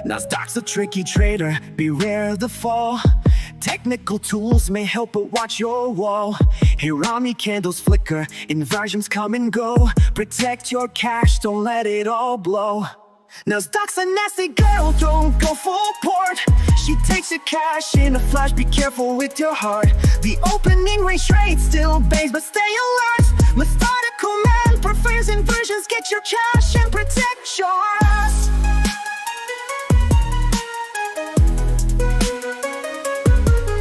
Nasdaq's a tricky trader, beware the fall. Technical tools may help, but watch your wall. Hirami candles flicker, inversions come and go. Protect your cash, don't let it all blow. Nasdaq's a nasty girl, don't go full port. She takes your cash in a flash, be careful with your heart. The opening range trade still bangs, but stay alert. Methodical man prefers inversions, get your cash and protect yours.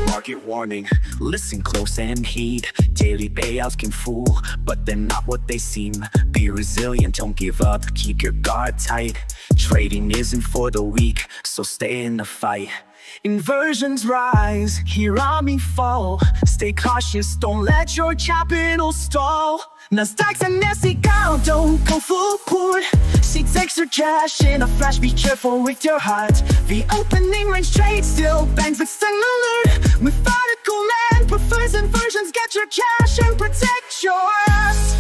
Market warning, listen close and heed. Daily payouts can fool, but they're not what they seem. Be resilient, don't give up, keep your guard tight. Trading isn't for the weak, so stay in the fight. Inversions rise, Hirami fall. Stay cautious, don't let your capital stall. Nasdaq's a nasty girl, don't go full port. She takes her cash in a flash, be careful with your heart. The opening range trade still bangs, but stay alert. Methodical man prefers inversions, get your cash and protect yours.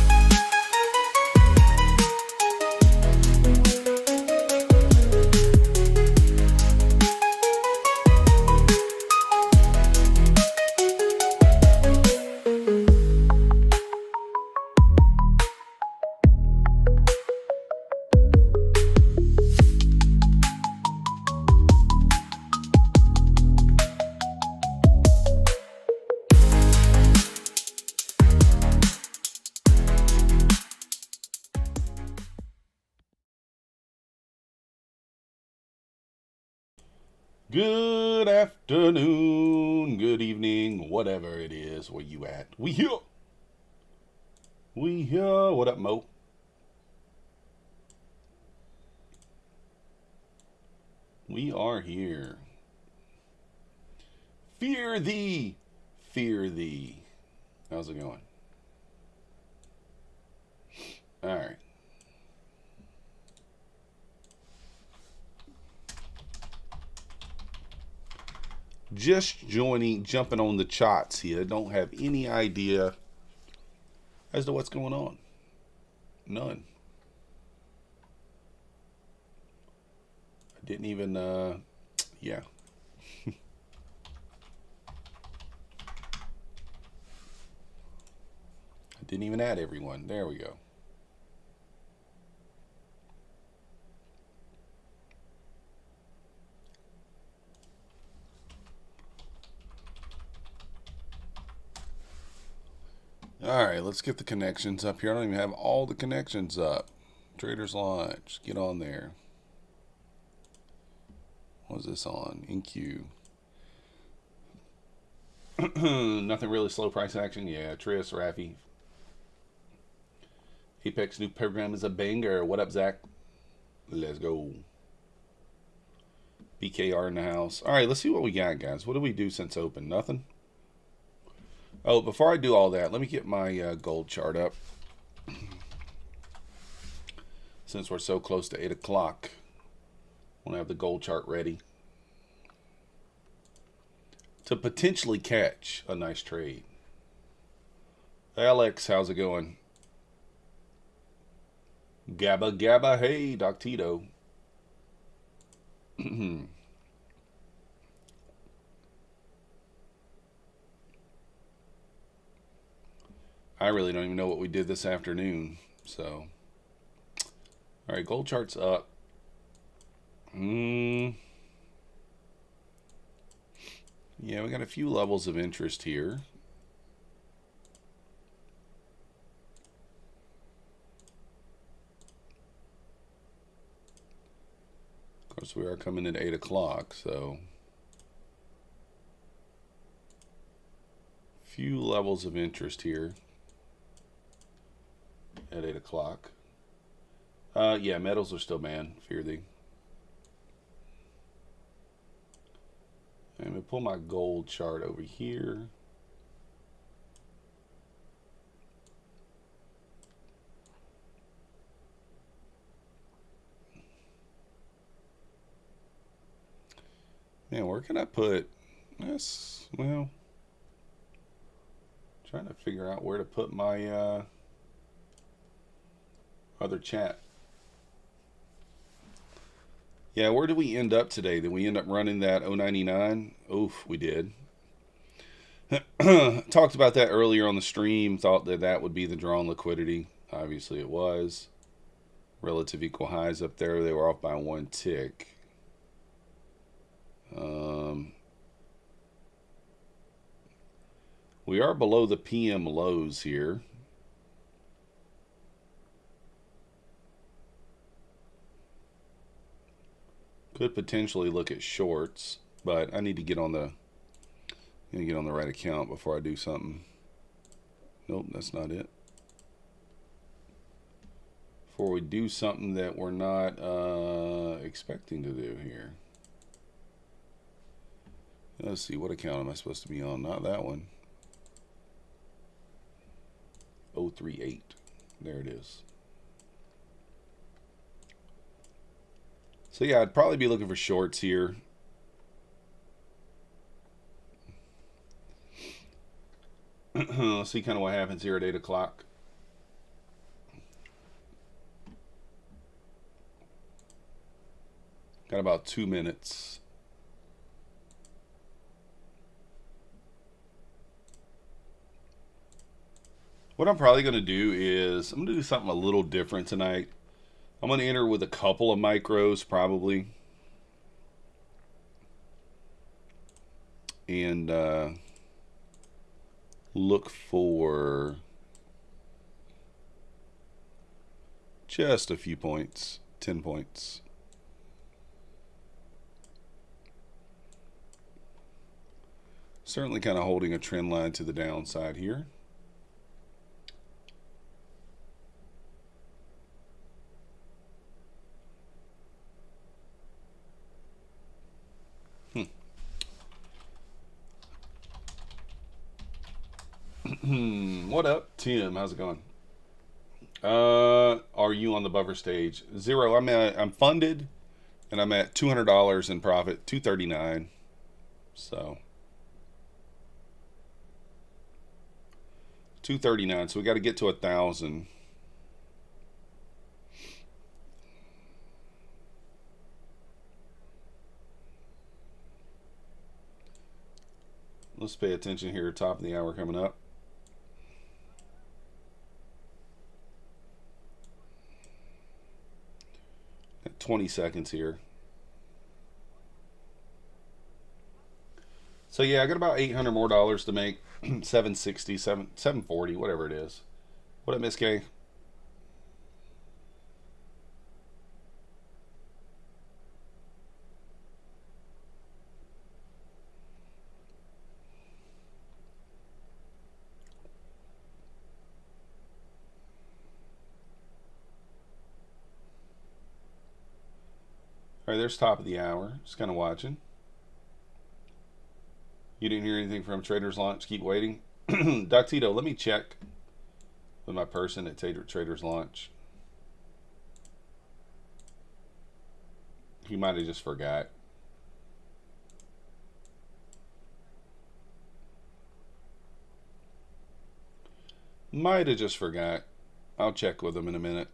Good afternoon, good evening, whatever it is, where you at? We here. We here. What up, Mo? We are here. Fear thee. Fear thee. How's it going? All right. Just jumping on the charts here. Don't have any idea as to what's going on. None. I didn't even, yeah. I didn't even add everyone. There we go. Alright, let's get the connections up here. I don't even have all the connections up. Traders Launch. Get on there. What is this on? InQ. Nothing really. Slow price action. Yeah, Tris, Rafi. Apex new program is a banger. What up, Zach? Let's go. BKR in the house. Alright, let's see what we got, guys. What do we do since open? Nothing? Oh, before I do all that, let me get my gold chart up. Since we're so close to 8 o'clock, I want to have the gold chart ready to potentially catch a nice trade. Alex, how's it going? Gabba Gabba, hey, Doc Tito. I really don't even know what we did this afternoon. So, all right, gold chart's up. Yeah, we got a few levels of interest here. Of course, we are coming at 8 o'clock, so few levels of interest here. At 8 o'clock. Yeah, metals are still banned. Fear thee. I'm going to pull my gold chart over here. Man, where can I put Yes, well, trying to figure out where to put my other chat. Yeah, where did we end up today? Did we end up running that 099? Oof, we did. Talked about that earlier on the stream. Thought that that would be the drawn liquidity. Obviously, it was. Relative equal highs up there. They were off by one tick. We are below the PM lows here. Could potentially look at shorts, but I need to get on the right account before I do something. Nope, that's not it. Before we do something that we're not expecting to do here. Let's see, what account am I supposed to be on? Not that one. 038. There it is. So yeah, I'd probably be looking for shorts here. Let's see kind of what happens here at 8 o'clock. Got about 2 minutes. What I'm probably going to do is I'm going to do something a little different tonight. I'm going to enter with a couple of micros probably. And look for just a few points, 10 points. Certainly kind of holding a trend line to the downside here. What up, Tim? How's it going? Are you on the buffer stage? 0. I'm funded, and I'm at $200 in profit, $239. So $239. So we got to get to 1,000. Let's pay attention here. Top of the hour coming up. At 20 seconds here. So yeah, I got about $800 more to make. 760, 740, whatever it is. What up, Miss K? All right, there's top of the hour. Just kind of watching. You didn't hear anything from Trader's Launch? Keep waiting. Doctito, let me check with my person at Trader's Launch. He might have just forgot. Might have just forgot. I'll check with him in a minute.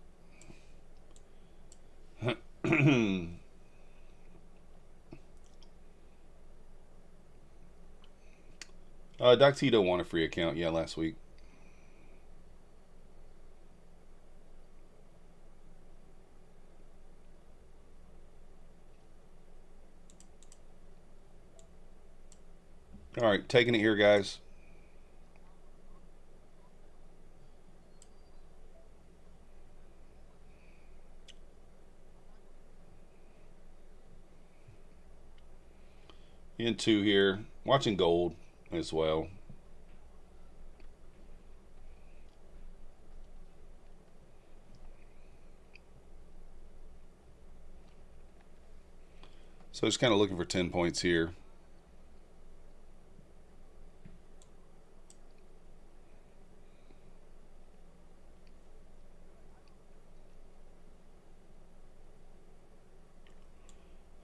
Doctito won a free account, yeah, last week. All right, taking it here, guys. Into here, watching gold as well. So just kind of looking for 10 points here.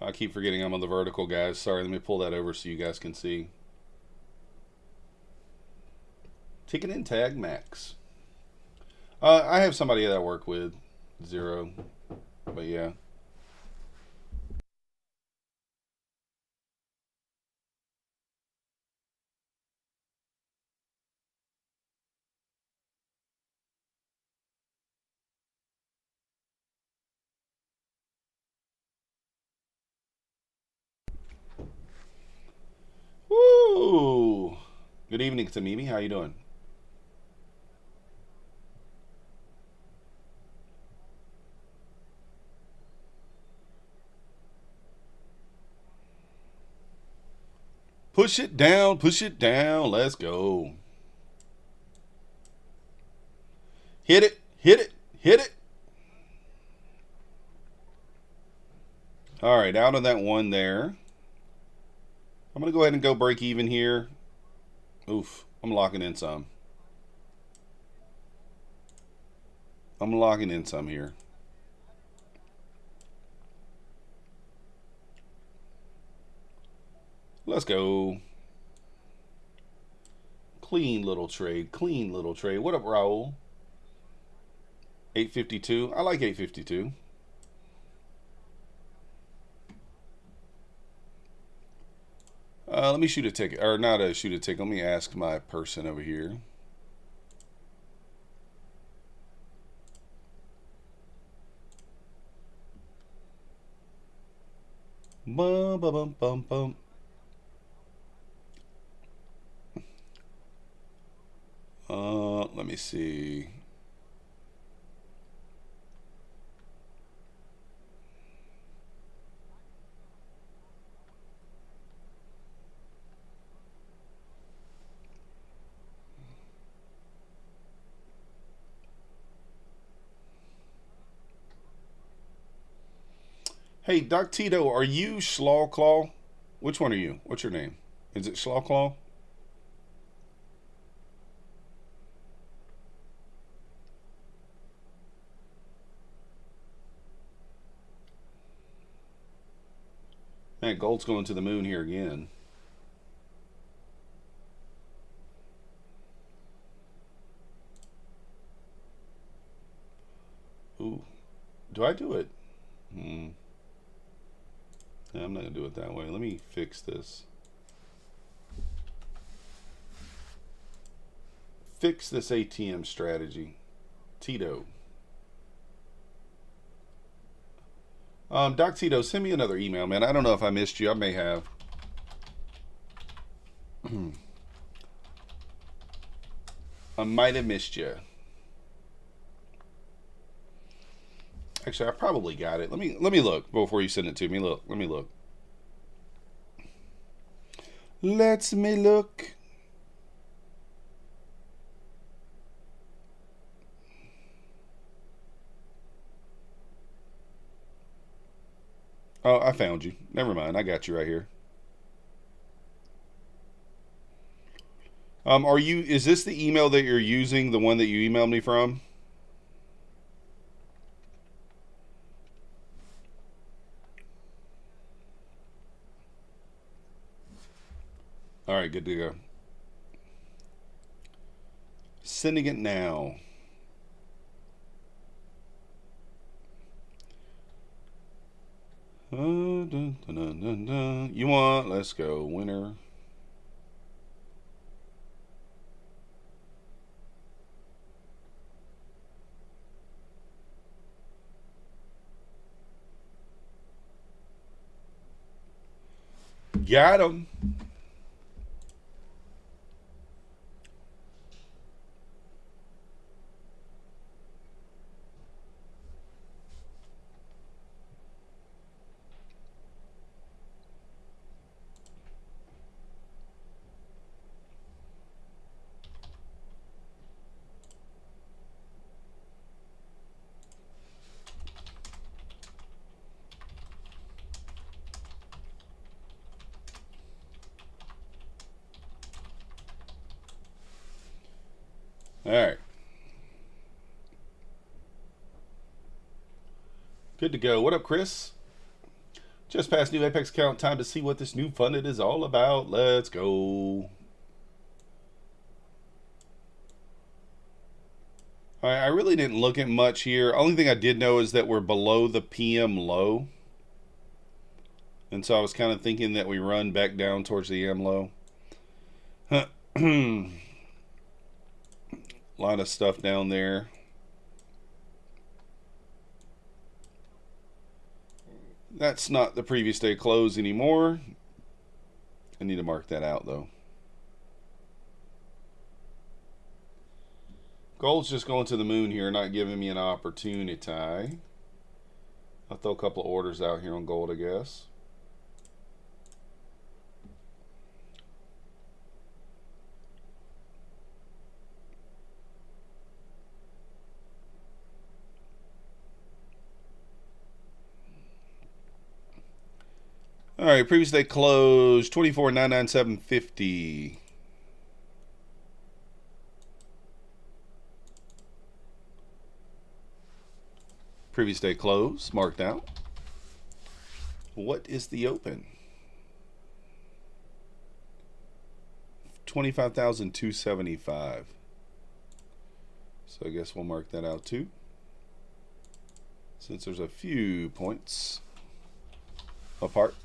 I keep forgetting I'm on the vertical, guys. Sorry, let me pull that over so you guys can see. Ticket and tag max. I have somebody that I work with, Zero, but yeah. Woo! Good evening, Tamimi. How you doing? Push it down, push it down. Let's go. Hit it, hit it, hit it. All right, out of that one there. I'm going to go ahead and go break even here. Oof, I'm locking in some. I'm locking in some here. Let's go. Clean little trade. Clean little trade. What up, Raul? 852. I like 852. Let me shoot a ticket. Or not a shoot a ticket. Let me ask my person over here. Bum, bum, bum, bum, bum. Let me see. Hey, Doc Tito, are you Schlawclaw? Which one are you? What's your name? Is it Schlawclaw? Man, gold's going to the moon here again. Ooh. Do I do it? Yeah, I'm not going to do it that way. Let me fix this. Fix this ATM strategy. Tito. Doc Tito, send me another email, man. I don't know if I missed you. I may have. I might have missed you. Actually, I probably got it. Let me look before you send it to me. Look, let me look. Let's me look. Oh, I found you. Never mind. I got you right here. Are you? Is this the email that you're using? The one that you emailed me from? All right, good to go. Sending it now. Dun, dun, dun, dun, dun. You want? Let's go. Winner. Got him. All right. Good to go. What up, Chris? Just past new Apex count. Time to see what this new funded is all about. Let's go. I really didn't look at much here. Only thing I did know is that we're below the PM low. And so I was kind of thinking that we run back down towards the AM low. A lot of stuff down there. That's not the previous day close anymore. I need to mark that out though. Gold's just going to the moon here, not giving me an opportunity. I'll throw a couple of orders out here on gold, I guess. All right, previous day closed 24,997.50. Previous day close marked out. What is the open? 25,275. So I guess we'll mark that out too, since there's a few points apart.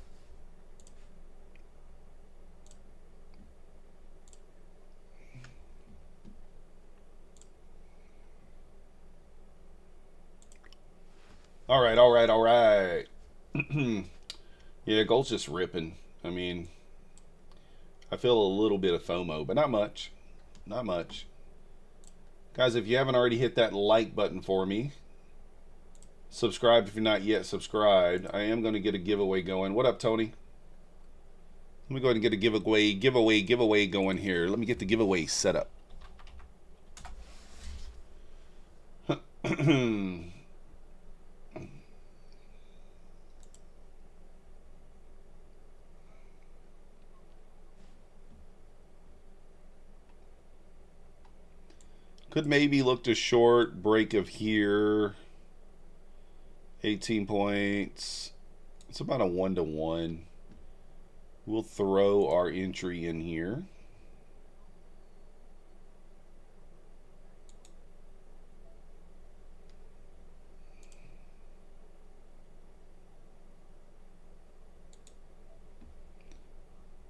All right. Yeah, gold's just ripping. I mean, I feel a little bit of FOMO, but not much. Not much. Guys, if you haven't already hit that like button for me, subscribe if you're not yet subscribed. I am going to get a giveaway going. What up, Tony? Let me go ahead and get a giveaway going here. Let me get the giveaway set up. Could maybe look to short break of here. 18 points. It's about a 1-to-1. We'll throw our entry in here.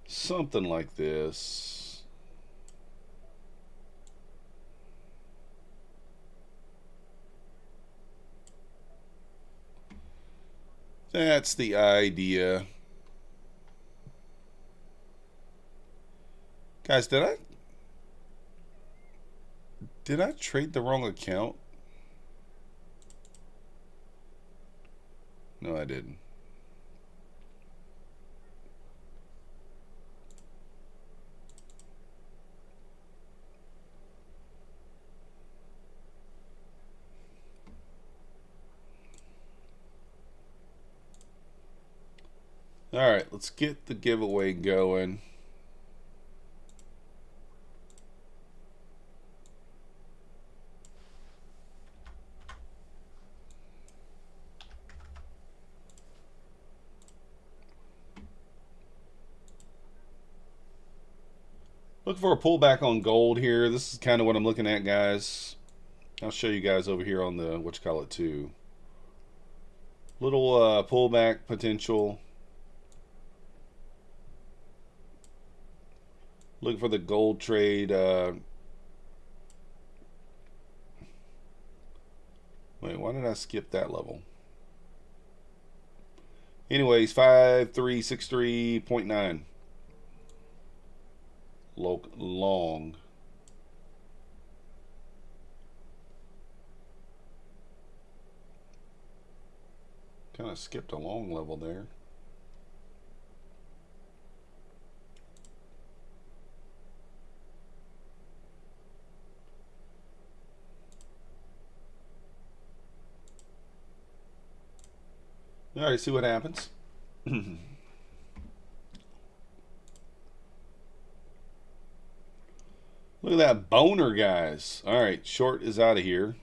Something like this. That's the idea. Guys, did I trade the wrong account? No, I didn't. All right, let's get the giveaway going. Look for a pullback on gold here. This is kind of what I'm looking at, guys. I'll show you guys over here on the, what you call it, too. Little pullback potential. Looking for the gold trade. Wait, why did I skip that level? Anyways, 5363.9. Long. Kind of skipped a long level there. All right, see what happens. Look at that boner, guys. All right, short is out of here.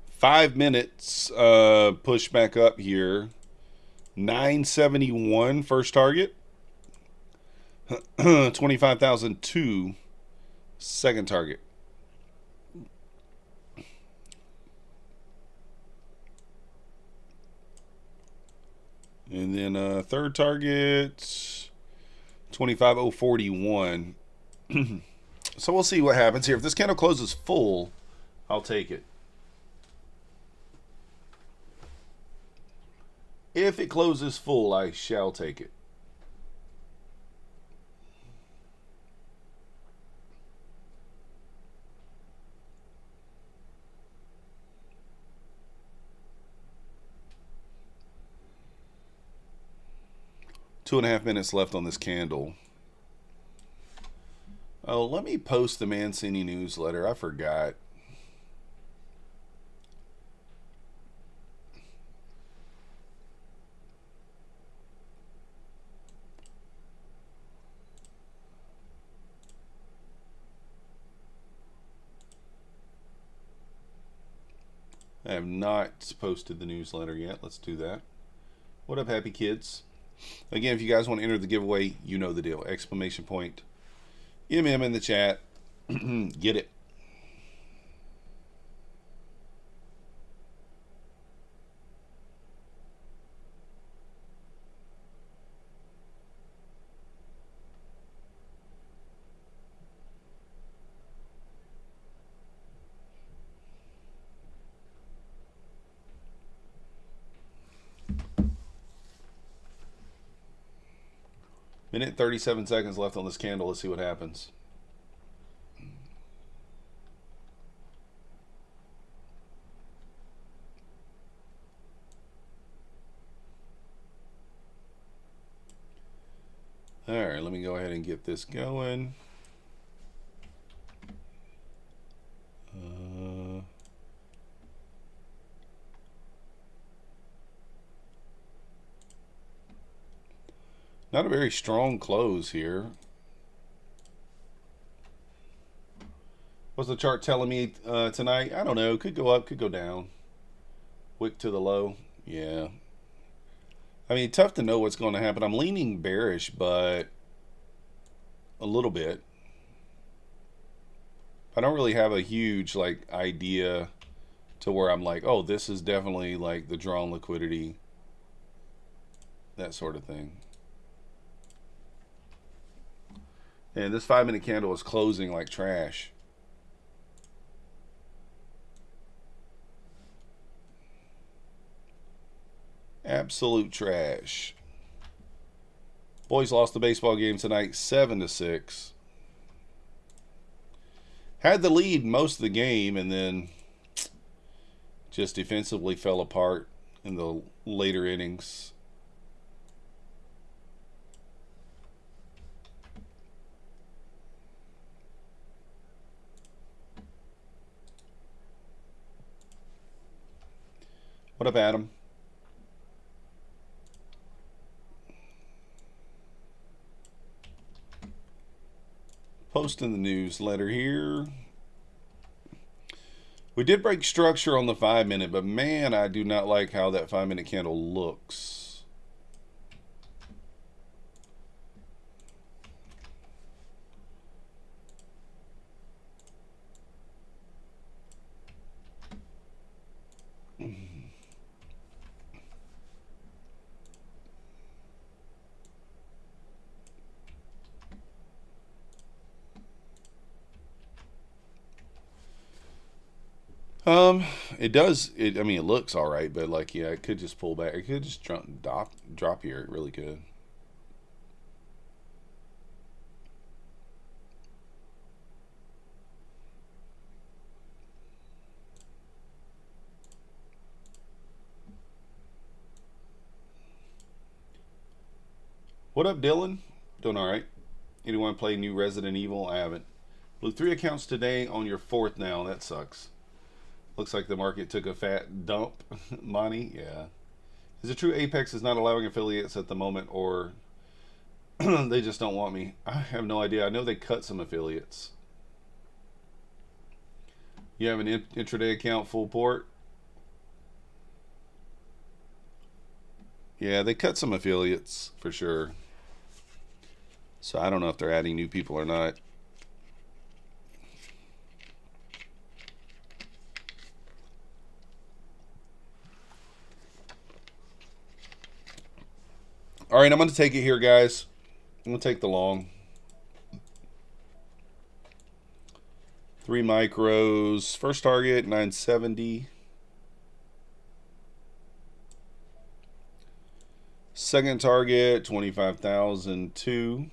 5 minutes push back up here. 971 first target. 25,002 second target. And then third target, 25,041. So we'll see what happens here. If this candle closes full, I'll take it. If it closes full, I shall take it. Two and a half minutes left on this candle. Oh, let me post the Mancini newsletter. I forgot. I have not posted the newsletter yet. Let's do that. What up, happy kids? Again, if you guys want to enter the giveaway, you know the deal. Exclamation point. MM in the chat. Get it. Minute 37 seconds left on this candle. Let's see what happens. All right, let me go ahead and get this going. Not a very strong close here. What's the chart telling me tonight? I don't know. Could go up, could go down. Wick to the low. Yeah. I mean, tough to know what's going to happen. I'm leaning bearish, but a little bit. I don't really have a huge like idea to where I'm like, oh, this is definitely like the drawn liquidity, that sort of thing. And this 5-minute candle is closing like trash. Absolute trash. Boys lost the baseball game tonight 7-6. Had the lead most of the game and then just defensively fell apart in the later innings. What up, Adam? Posting the newsletter here. We did break structure on the 5-minute, but man, I do not like how that 5-minute candle looks. It does. I mean, it looks all right, but like, yeah, it could just pull back. It could just drop here. It really could. What up, Dylan? Doing all right. Anyone play new Resident Evil? I haven't. Blew 3 accounts today on your 4th now. That sucks. Looks like the market took a fat dump. Monty, yeah. Is it true Apex is not allowing affiliates at the moment, or they just don't want me? I have no idea. I know they cut some affiliates. You have an intraday account full port? Yeah, they cut some affiliates for sure. So I don't know if they're adding new people or not. All right, I'm going to take it here, guys. I'm going to take the long. 3 micros. First target, 970. Second target, 25,002.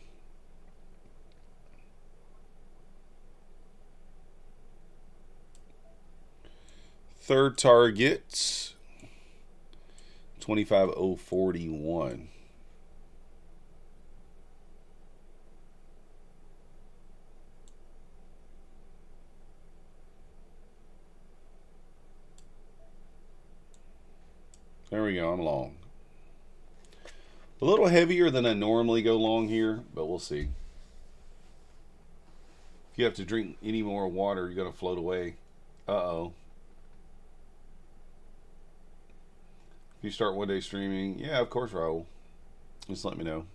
Third target, 25,041. There we go, I'm long. A little heavier than I normally go long here, but we'll see. If you have to drink any more water, you're going to float away. Uh-oh. If you start one day streaming, yeah, of course, Raul. Just let me know.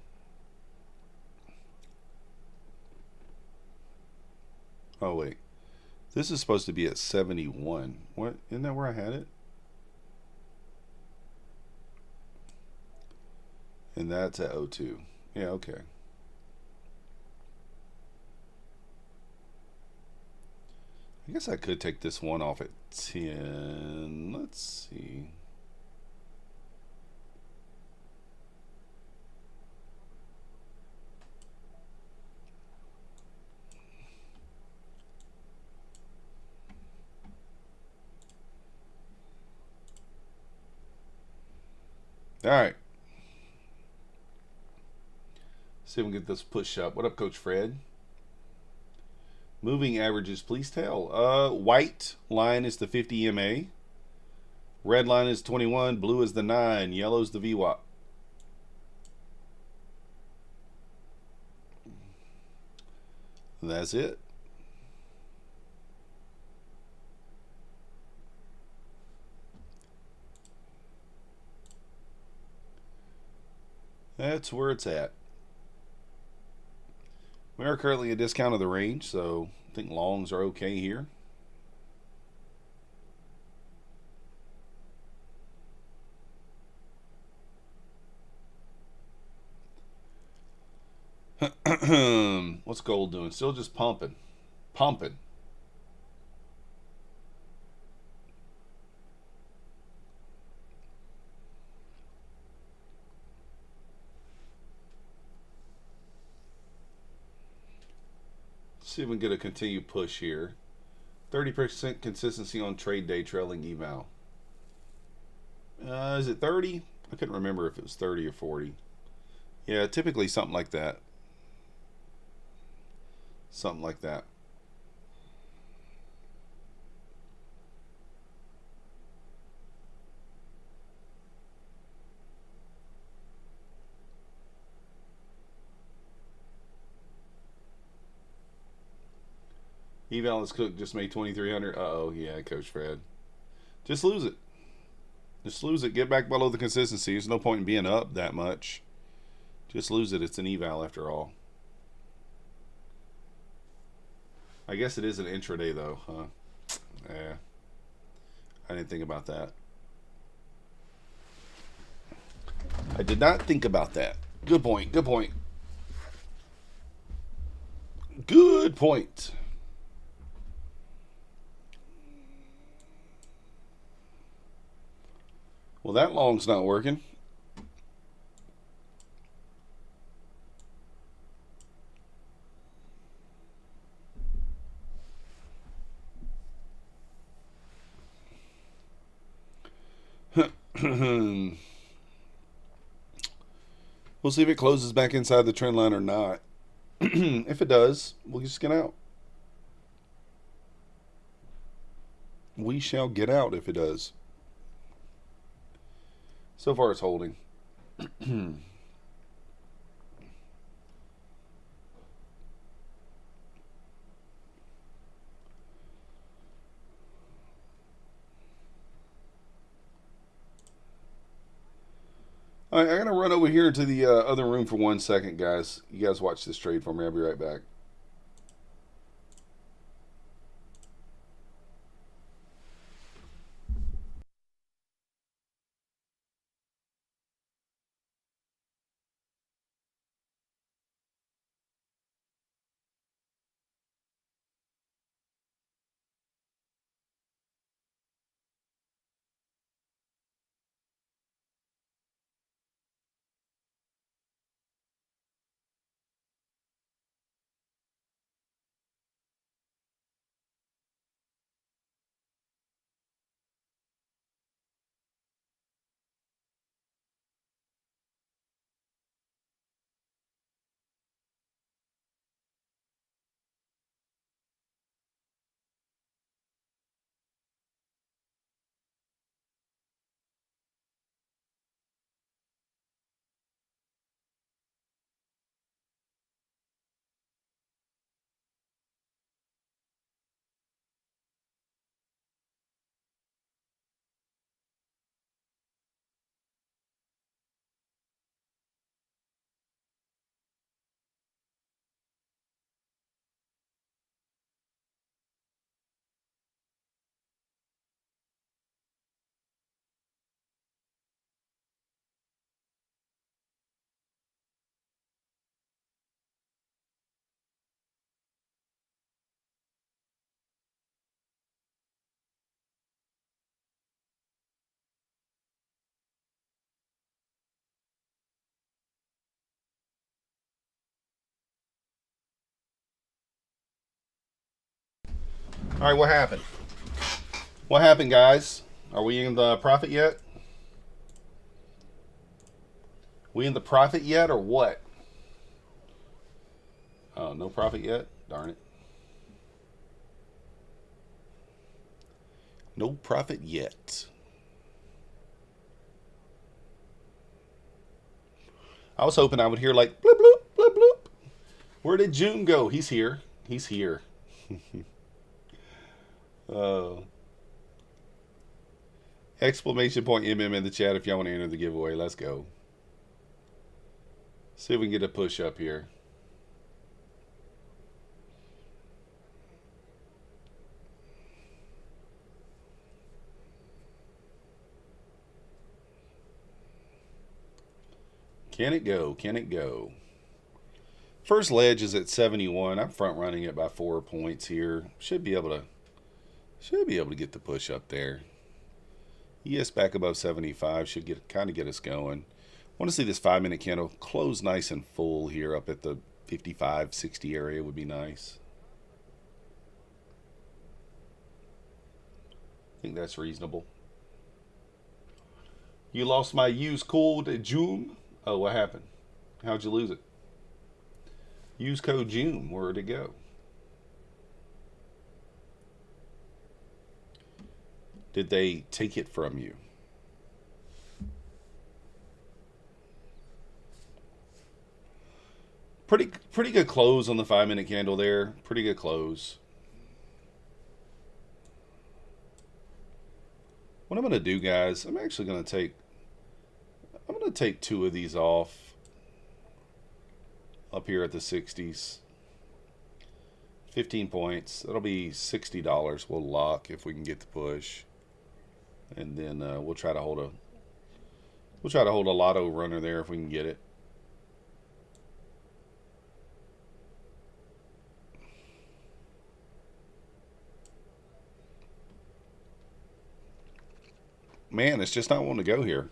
Oh, wait. This is supposed to be at 71. What? Isn't that where I had it? And that's at 02. Yeah, okay. I guess I could take this one off at 10. Let's see. All right. See if we can get this push up. What up, Coach Fred? Moving averages, please tell. White line is the 50 EMA. Red line is 21. Blue is the 9. Yellow is the VWAP. That's it. That's where it's at. We are currently a discount of the range, so I think longs are okay here. What's gold doing? Still just pumping. Pumping. See if we can get a continued push here. 30% consistency on trade day trailing eval. Is it 30? I couldn't remember if it was 30 or 40. Yeah, typically something like that. Something like that. Eval is cooked, just made 2,300. Uh-oh, yeah, Coach Fred. Just lose it. Just lose it. Get back below the consistency. There's no point in being up that much. Just lose it. It's an eval after all. I guess it is an intraday, though, huh? Yeah. I didn't think about that. I did not think about that. Good point. Good point. Good point. Well, that long's not working. We'll see if it closes back inside the trend line or not. If it does, we'll just get out. We shall get out if it does. So far, it's holding. All right, I gotta run over here to the other room for 1 second, guys. You guys watch this trade for me. I'll be right back. All right, what happened? What happened, guys? Are we in the profit yet? We in the profit yet or what? Oh, no profit yet? Darn it. No profit yet. I was hoping I would hear like bloop, bloop, bloop, bloop. Where did June go? He's here. He's here. Exclamation point MM in the chat if y'all want to enter the giveaway. Let's go. See if we can get a push up here. Can it go? Can it go? First ledge is at 71. I'm front running it by 4 points here. Should be able to get the push up there. ES back above 75 should kind of get us going. Want to see this 5-minute candle close nice and full here up at the 55, 60 area would be nice. I think that's reasonable. You lost my use code June. Oh, what happened? How'd you lose it? Use code June. Where'd it go? Did they take it from you? Pretty good close on the 5-minute candle there. Pretty good close. What I'm going to do, guys, I'm actually going to take 2 of these off up here at the 60s. 15 points. That'll be $60. We'll lock if we can get the push. And then we'll try to hold a lotto runner there if we can get it. Man, it's just not wanting to go here.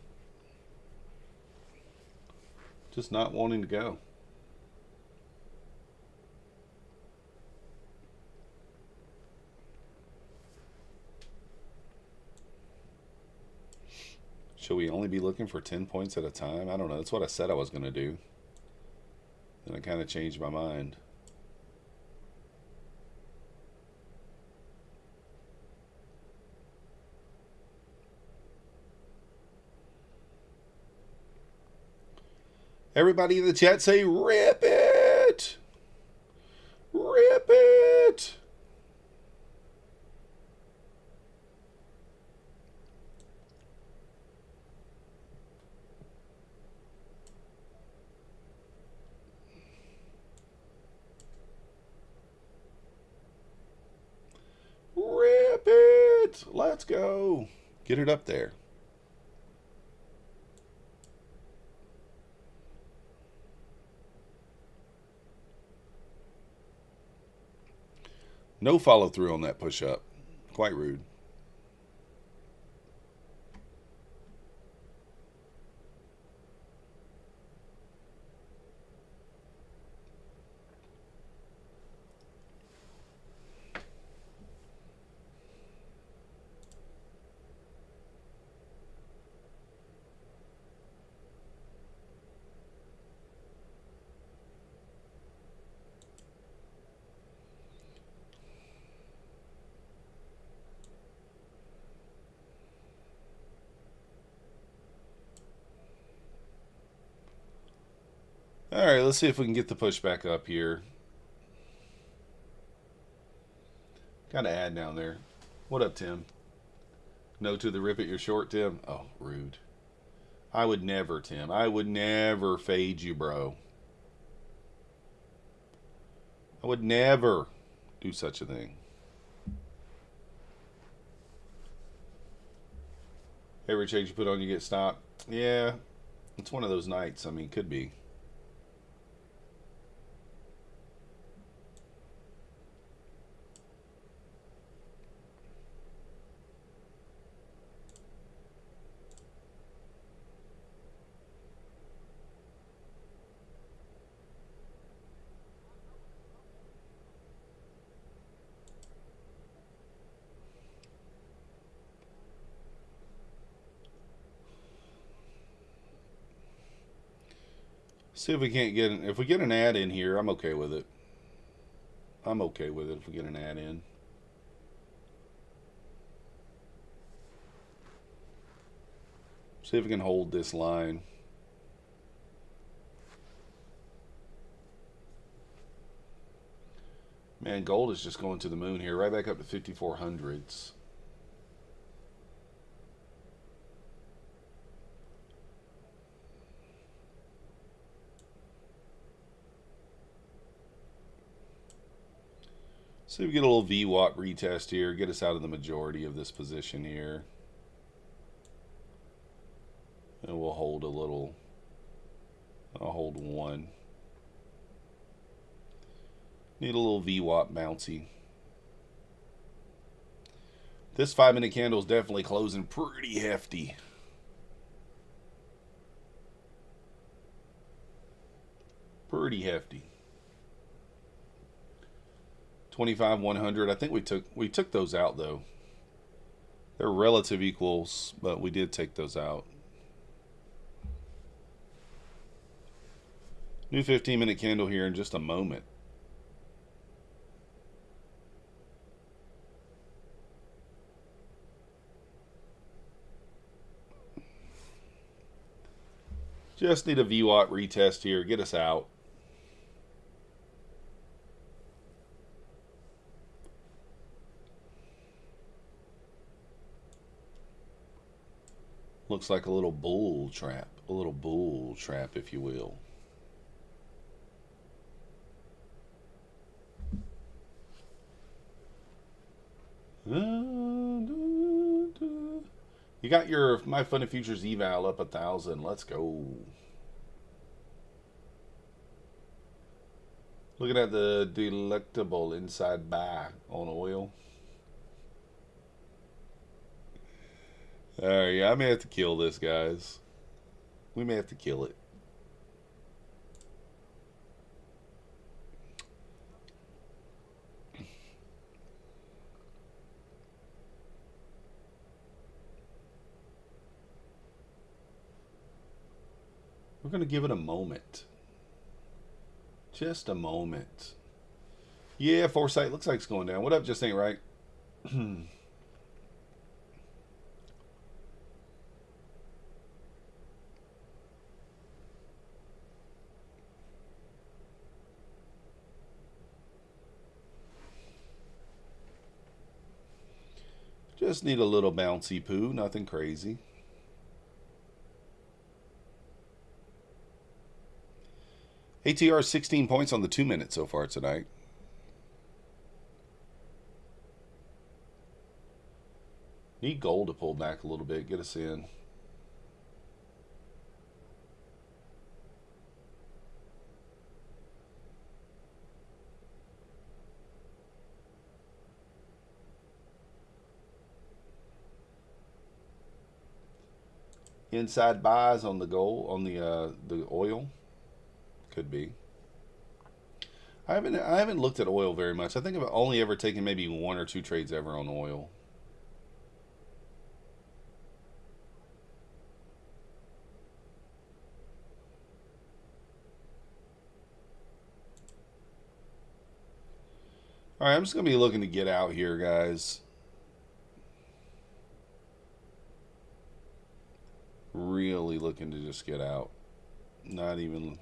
Just not wanting to go. Should we only be looking for 10 points at a time? I don't know. That's what I said I was going to do. Then I kind of changed my mind. Everybody in the chat say, rip it! Rip it! Rip it! Let's go. Get it up there. No follow through on that push up. Quite rude. All right, let's see if we can get the push back up here. Got an ad down there. What up, Tim? No to the rip at your short, Tim? Oh, rude. I would never, Tim. I would never fade you, bro. I would never do such a thing. Every change you put on, you get stopped. Yeah, it's one of those nights. I mean, could be. See if we can't get if we get an ad in here. I'm okay with it. I'm okay with it if we get an ad in. See if we can hold this line. Man, gold is just going to the moon here, right back up to 5400s. See if we get a little VWAP retest here, get us out of the majority of this position here. And we'll hold a little. I'll hold one. Need a little VWAP bouncy. This 5-minute candle is definitely closing pretty hefty. Pretty hefty. 25, 100. I think we took those out though. They're relative equals, but we did take those out. New 15-minute candle here in just a moment. Just need a VWAP retest here. Get us out. Looks like a little bull trap. A little bull trap, if you will. You got your My Funny Futures eval up 1,000. Let's go. Looking at the delectable inside buy on oil. Alright, yeah, I may have to kill this, guys. We may have to kill it. We're going to give it a moment. Just a moment. Yeah, Foresight looks like it's going down. What up, Just Ain't Right? Just need a little bouncy poo, nothing crazy. ATR 16 points on the 2-minute so far tonight. Need gold to pull back a little bit, get us in. Inside buys on the gold, on the oil. Could be. I haven't looked at oil very much. I think I've only ever taken maybe 1 or 2 trades ever on oil. All right, I'm just gonna be looking to get out here, guys. Really looking to just get out. Not even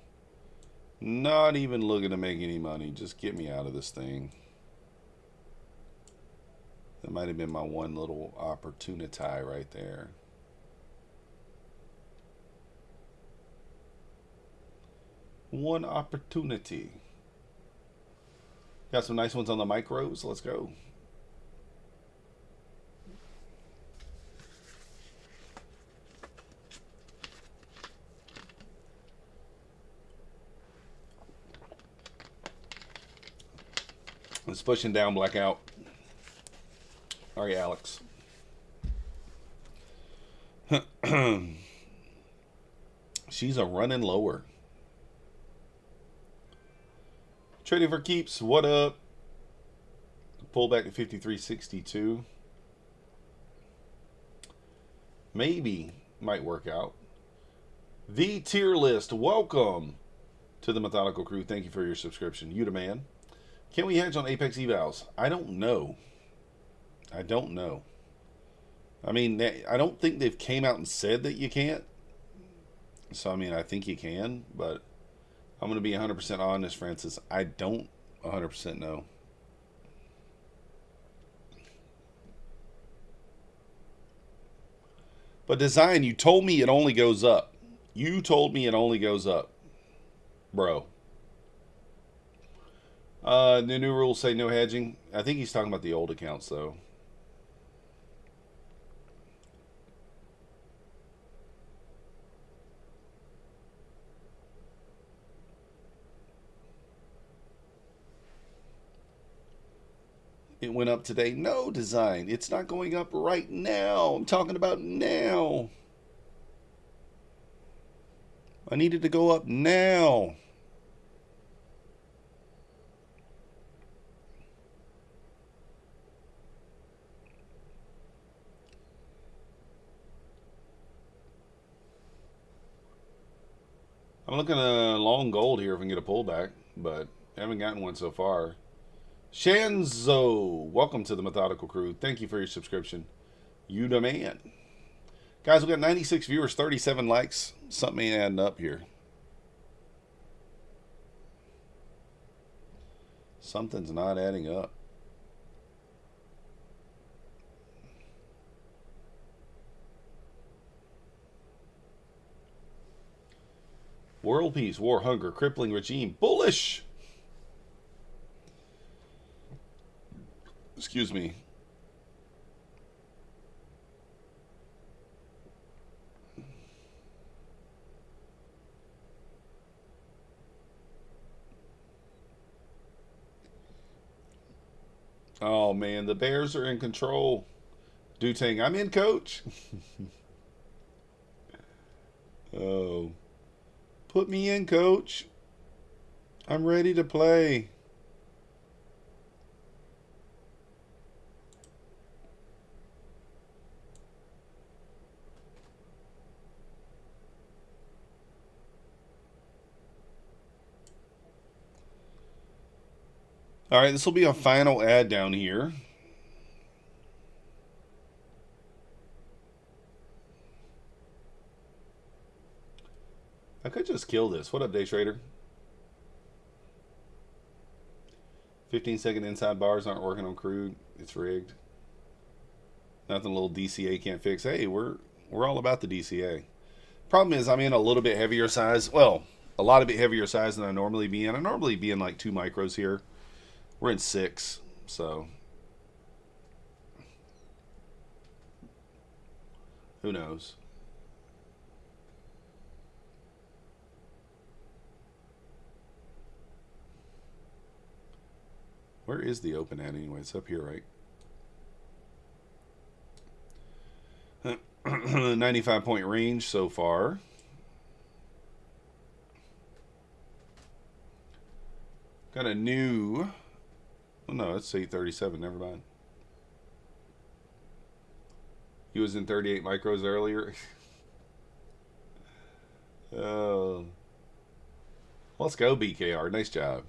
looking to make any money. Just get me out of this thing. That might have been my one little opportunity right there. One opportunity. Got some nice ones on the micros. Let's go. It's pushing down blackout. All right, Alex. She's a running lower. Trading for keeps. What up? Pull back to 53.62. Maybe might work out. The tier list. Welcome. To the Methodical Crew, thank you for your subscription. You the man. Can we hedge on Apex evals? I don't know. I don't know. I mean, I don't think they've came out and said that you can't. So, I mean, I think you can, but I'm going to be 100% honest, Francis. I don't 100% know. But design, you told me it only goes up. You told me it only goes up. Bro. The new rules say no hedging. I think he's talking about the old accounts, though. It went up today. No, design. It's not going up right now. I'm talking about now. I needed to go up now. I'm looking at long gold here if I can get a pullback, but I haven't gotten one so far. Shanzo, welcome to the Methodical Crew. Thank you for your subscription. You the man. Guys, we got 96 viewers, 37 likes. Something ain't adding up here. Something's not adding up. World peace, war, hunger, crippling regime, bullish. Excuse me. Oh man, the Bears are in control. Dutang, I'm in, coach. Oh. Put me in, coach. I'm ready to play. All right, this will be a final ad down here. I could just kill this. What up, Day Trader? 15-second inside bars aren't working on crude. It's rigged. Nothing a little DCA can't fix. Hey, we're all about the DCA. Problem is, I'm in a little bit heavier size. Well, a lot of bit heavier size than I normally be in. I normally be in like 2 micros here. We're in 6, so who knows? Where is the open at anyway? It's up here, right? 95-point range so far. Got a new... Oh, no, it's 837. Never mind. He was in 38 micros earlier. Oh. Let's go, BKR. Nice job.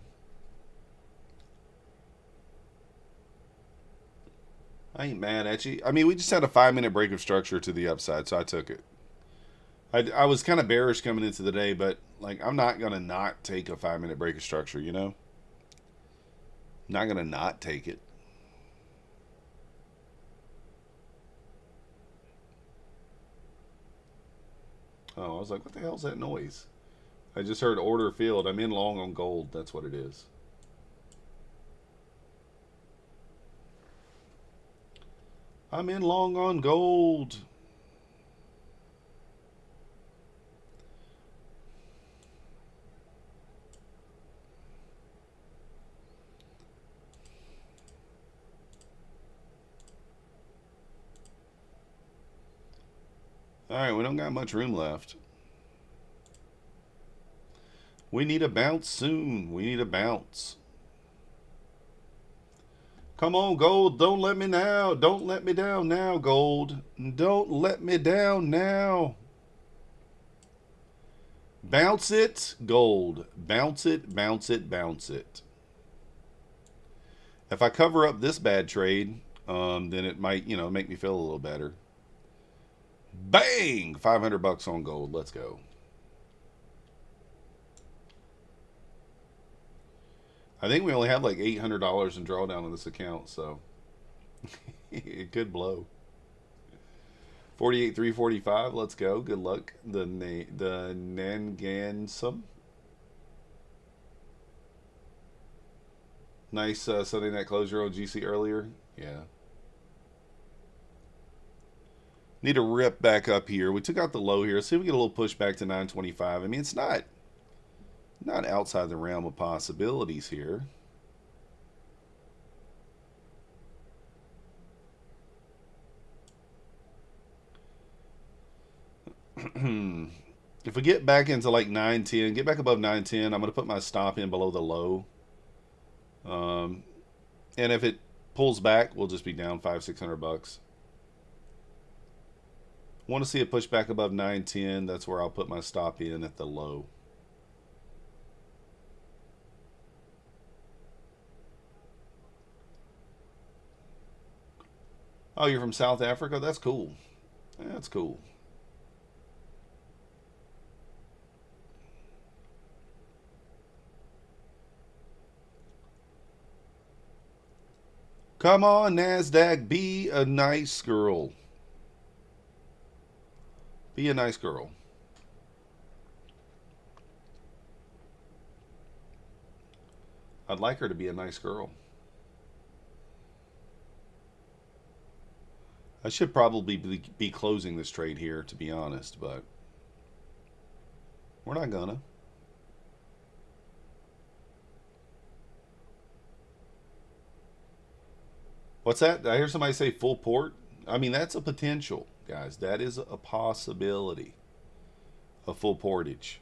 I ain't mad at you. I mean, we just had a 5-minute break of structure to the upside, so I took it. I was kind of bearish coming into the day, but like I'm not going to not take a 5-minute break of structure, you know? Not going to not take it. Oh, I was like, what the hell's that noise? I just heard order filled. I'm in long on gold. That's what it is. I'm in long on gold. All right, we don't got much room left. We need a bounce soon. We need a bounce. Come on, gold. Don't let me now. Don't let me down now, gold. Don't let me down now. Bounce it, gold. Bounce it, bounce it, bounce it. If I cover up this bad trade, then it might, make me feel a little better. Bang! 500 bucks on gold. Let's go. I think we only have like $800 in drawdown on this account, so it could blow. 48,345. Let's go. Good luck. The Nangansum. Nice Sunday night closure on GC earlier. Yeah. Need to rip back up here. We took out the low here. See if we get a little push back to 925. I mean, it's not outside the realm of possibilities here. If we get back into like 910, get back above 910, I'm going to put my stop in below the low. And if it pulls back, we'll just be down $500-600 bucks. Want to see it push back above 910. That's where I'll put my stop in at the low. Oh, you're from South Africa? That's cool. That's cool. Come on, Nasdaq, be a nice girl. Be a nice girl. I'd like her to be a nice girl. I should probably be closing this trade here, to be honest, but we're not gonna. What's that? I hear somebody say full port. I mean, that's a potential, guys. That is a possibility of full portage.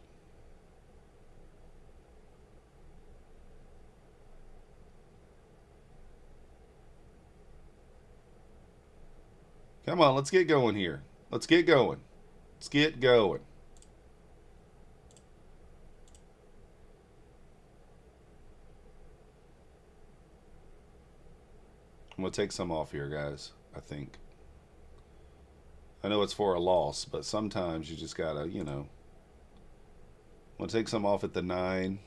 Come on, let's get going here. Let's get going. Let's get going. I'm going to take some off here, guys, I think. I know it's for a loss, but sometimes you just got to, I'm going to take some off at the 9.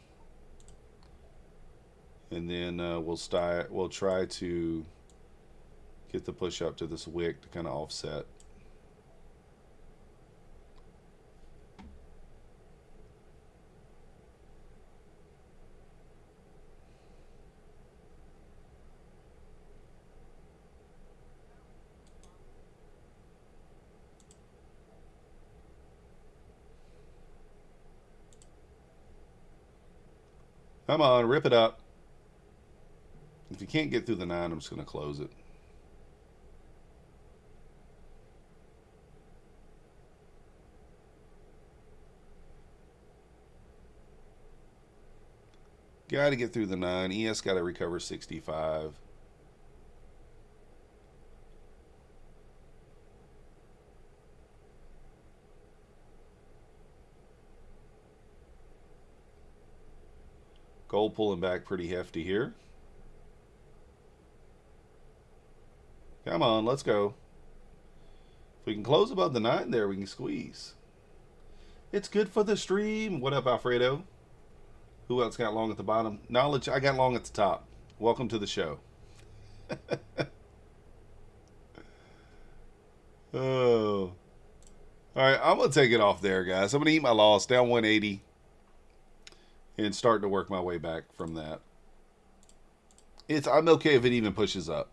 And then we'll try to get the push up to this wick to kind of offset. Come on, rip it up. If you can't get through the 9, I'm just going to close it. Got to get through the 9. ES got to recover 65. Gold pulling back pretty hefty here. Come on, let's go. If we can close above the 9 there, we can squeeze. It's good for the stream. What up, Alfredo? Who else got long at the bottom? Knowledge, I got long at the top. Welcome to the show. Oh. All right, I'm going to take it off there, guys. I'm going to eat my loss, down 180. And start to work my way back from that. I'm okay if it even pushes up.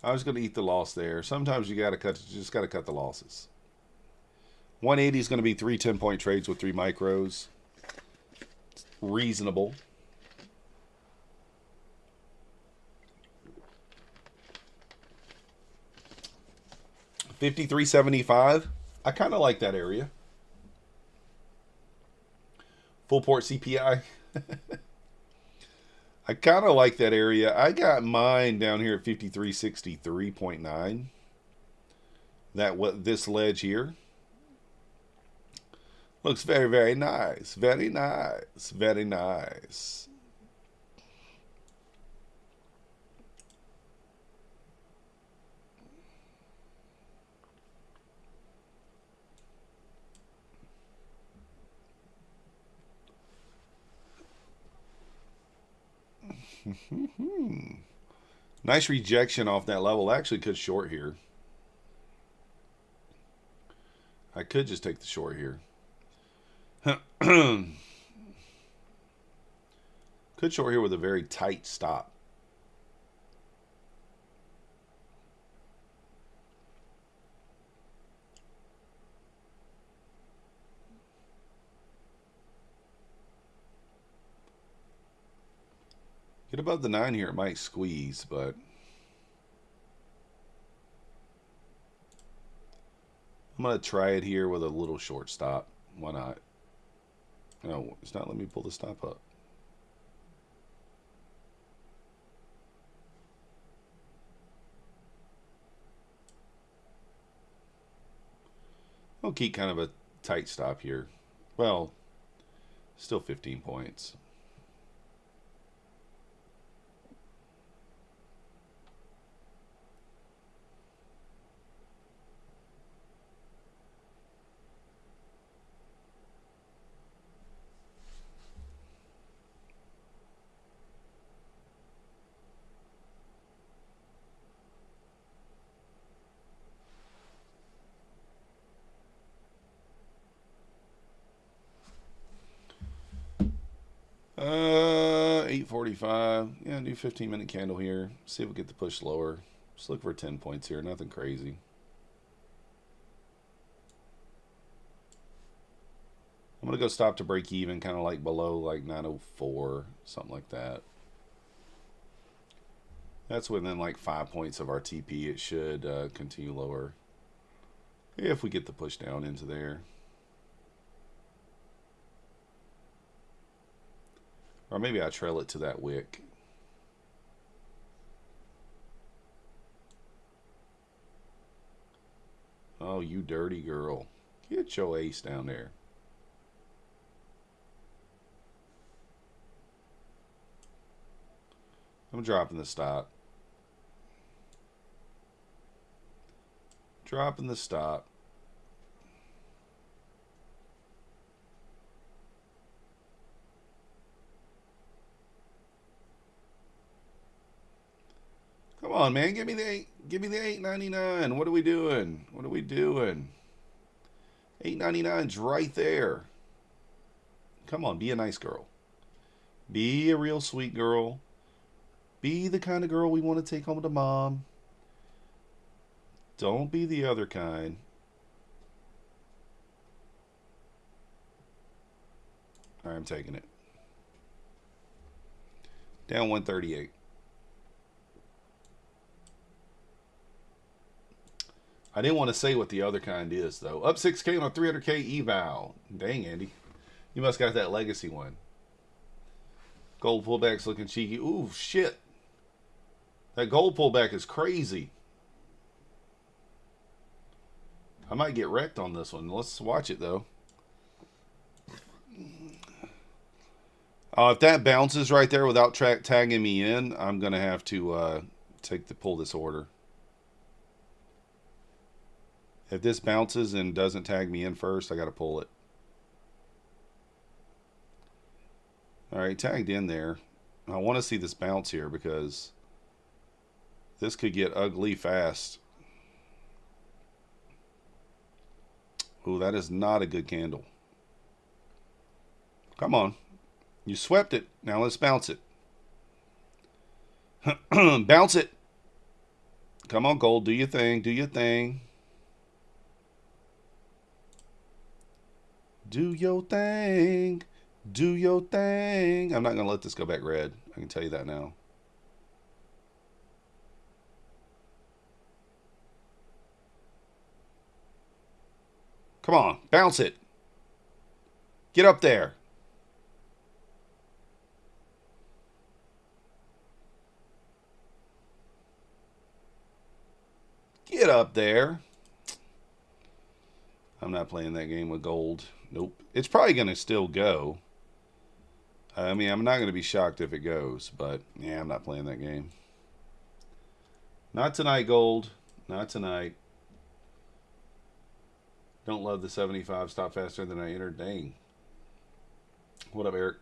I was going to eat the loss there. Sometimes you just got to cut the losses. 180 is going to be 3 10-point trades with 3 micros. It's reasonable. $53.75. I kind of like that area. Full port CPI. I kind of like that area. I got mine down here at 53.63.9. This ledge here. Looks very, very nice. Very nice. Very nice. Nice rejection off that level. Actually could short here. I could just take the short here. Could short here with a very tight stop. Get above the 9 here, it might squeeze, but I'm going to try it here with a little short stop. Why not? No, it's not letting me pull the stop up. I'll keep kind of a tight stop here. Well, still 15 points. Uh, 8:45. Yeah, do 15-minute candle here. See if we get the push lower. Just look for 10 points here. Nothing crazy. I'm going to go stop to break even, kind of like below like 904, something like that. That's within like 5 points of our TP. It should continue lower if we get the push down into there. Or maybe I trail it to that wick. Oh, you dirty girl. Get your ace down there. I'm dropping the stop. Dropping the stop. Come on, man. Give me the 8.99. What are we doing? What are we doing? 8.99's right there. Come on, be a nice girl. Be a real sweet girl. Be the kind of girl we want to take home to mom. Don't be the other kind. All right, I'm taking it. Down 138. I didn't want to say what the other kind is, though. Up 6K on a 300K eval. Dang, Andy. You must got that legacy one. Gold pullback's looking cheeky. Ooh, shit. That gold pullback is crazy. I might get wrecked on this one. Let's watch it, though. If that bounces right there without tagging me in, I'm going to have to pull this order. If this bounces and doesn't tag me in first, I got to pull it. All right, tagged in there. I want to see this bounce here because this could get ugly fast. Ooh, that is not a good candle. Come on. You swept it. Now let's bounce it. Bounce it. Come on, gold. Do your thing. Do your thing. Do your thing. Do your thing. I'm not going to let this go back red. I can tell you that now. Come on. Bounce it. Get up there. Get up there. I'm not playing that game with gold. Nope. It's probably going to still go. I mean, I'm not going to be shocked if it goes, but yeah, I'm not playing that game. Not tonight, gold. Not tonight. Don't love the 75. Stop faster than I entered. Dang. What up, Eric?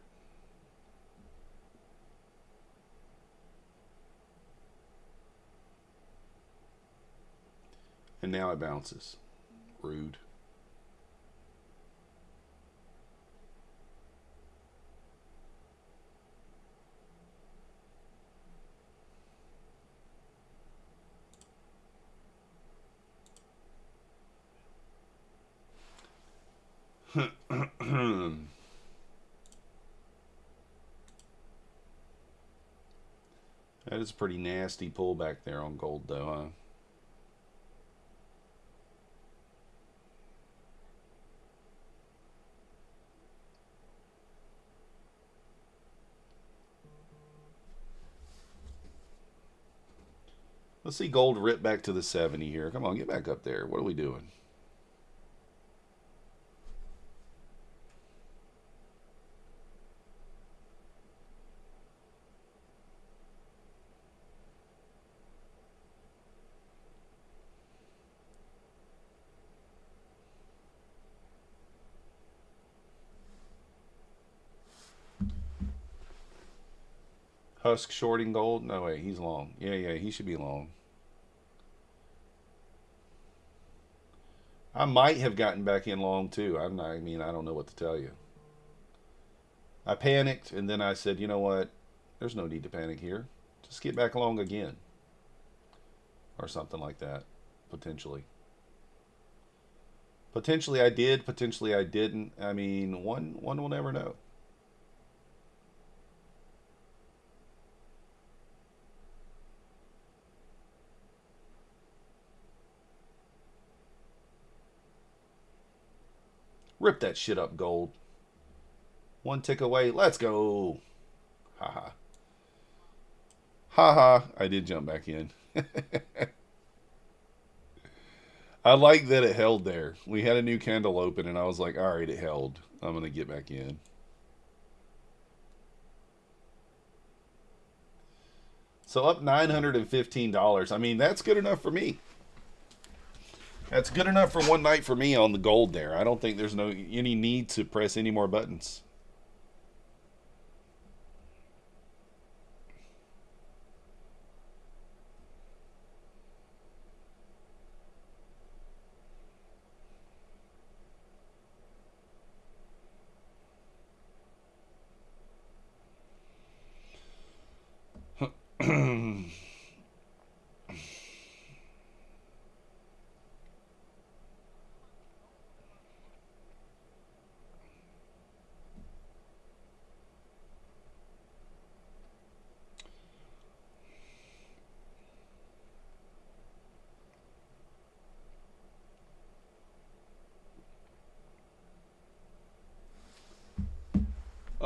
And now it bounces. Rude. That is a pretty nasty pullback there on gold, though, huh? Let's see gold rip back to the 70 here. Come on, get back up there. What are we doing? Husk shorting gold? No way, he's long. Yeah, he should be long. I might have gotten back in long too. I mean, I don't know what to tell you. I panicked and then I said, you know what? There's no need to panic here. Just get back long again. Or something like that, potentially. Potentially I did, potentially I didn't. I mean, one will never know. Rip that shit up, gold. One tick away. Let's go. Haha. Haha. I did jump back in. I like that it held there. We had a new candle open and I was like, all right, it held. I'm going to get back in. So up $915. I mean, that's good enough for me. That's good enough for one night for me on the gold there. I don't think there's any need to press any more buttons.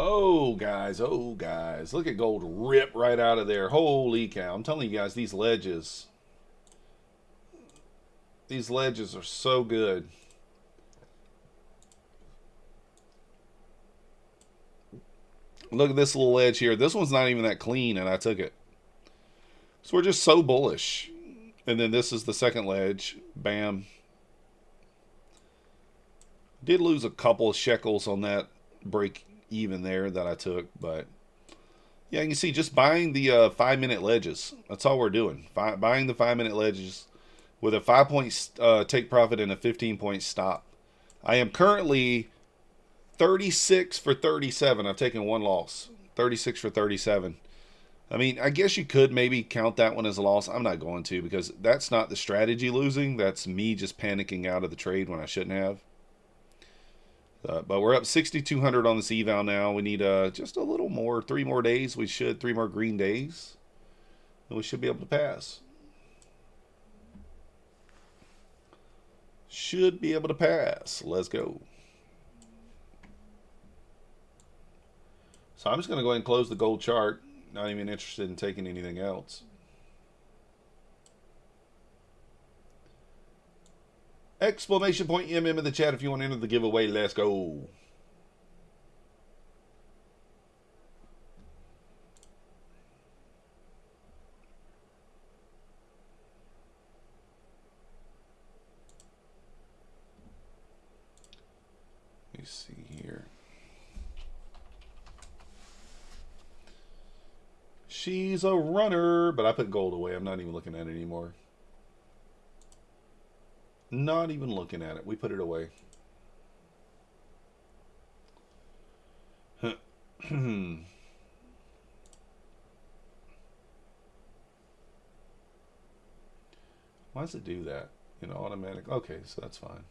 Oh, guys. Oh, guys. Look at gold rip right out of there. Holy cow. I'm telling you guys, these ledges. These ledges are so good. Look at this little ledge here. This one's not even that clean, and I took it. So we're just so bullish. And then this is the second ledge. Bam. Did lose a couple of shekels on that break even there that I took, but yeah, you can see just buying the 5-minute ledges. That's all we're doing. Buying the 5-minute ledges with a 5-point take profit and a 15-point stop. I am currently 36 for 37. I've taken one loss. 36 for 37. I mean, I guess you could maybe count that one as a loss. I'm not going to, because that's not the strategy losing. That's me just panicking out of the trade when I shouldn't have. But we're up 6,200 on this eval now. We need just a little more, 3 more days. We should, 3 more green days. And we should be able to pass. Should be able to pass. Let's go. So I'm just going to go ahead and close the gold chart. Not even interested in taking anything else. Exclamation point MM in the chat if you want to enter the giveaway. Let's go. Let me see here. She's a runner, but I put gold away. I'm not even looking at it anymore. Not even looking at it. We put it away. Why does it do that? You know, automatic. Okay, so that's fine.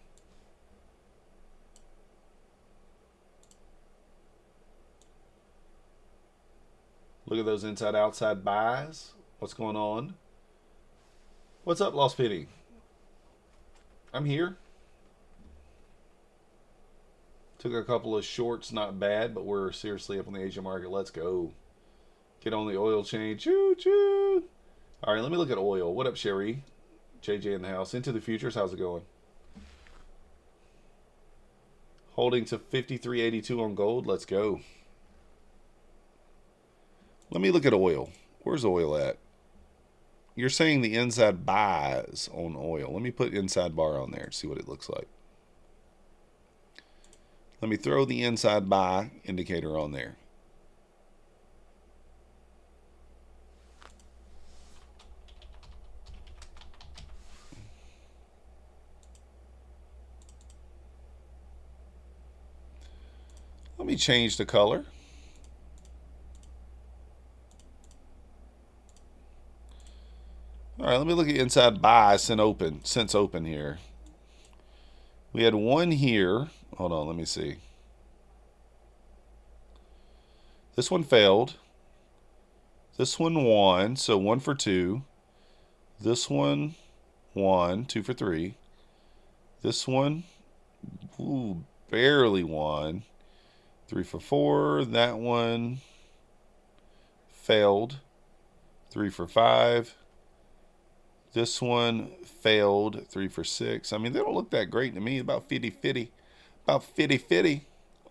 Look at those inside-outside buys. What's going on? What's up, Lost Pity? I'm here. Took a couple of shorts, not bad, but we're seriously up on the Asian market. Let's go. Get on the oil chain. Choo-choo. All right, let me look at oil. What up, Sherry? JJ in the house. Into the futures. How's it going? Holding to 53.82 on gold. Let's go. Let me look at oil. Where's oil at? You're saying the inside buys on oil. Let me put inside bar on there. See what it looks like. Let me throw the inside buy indicator on there. Let me change the color. All right, let me look at inside buy since open here. We had one here. Hold on, let me see. This one failed. This one won, so 1 for 2. This one won, 2 for 3. This one, ooh, barely won, 3 for 4. That one failed, 3 for 5. This one failed, 3 for 6. I mean, they don't look that great to me. About 50-50. About 50-50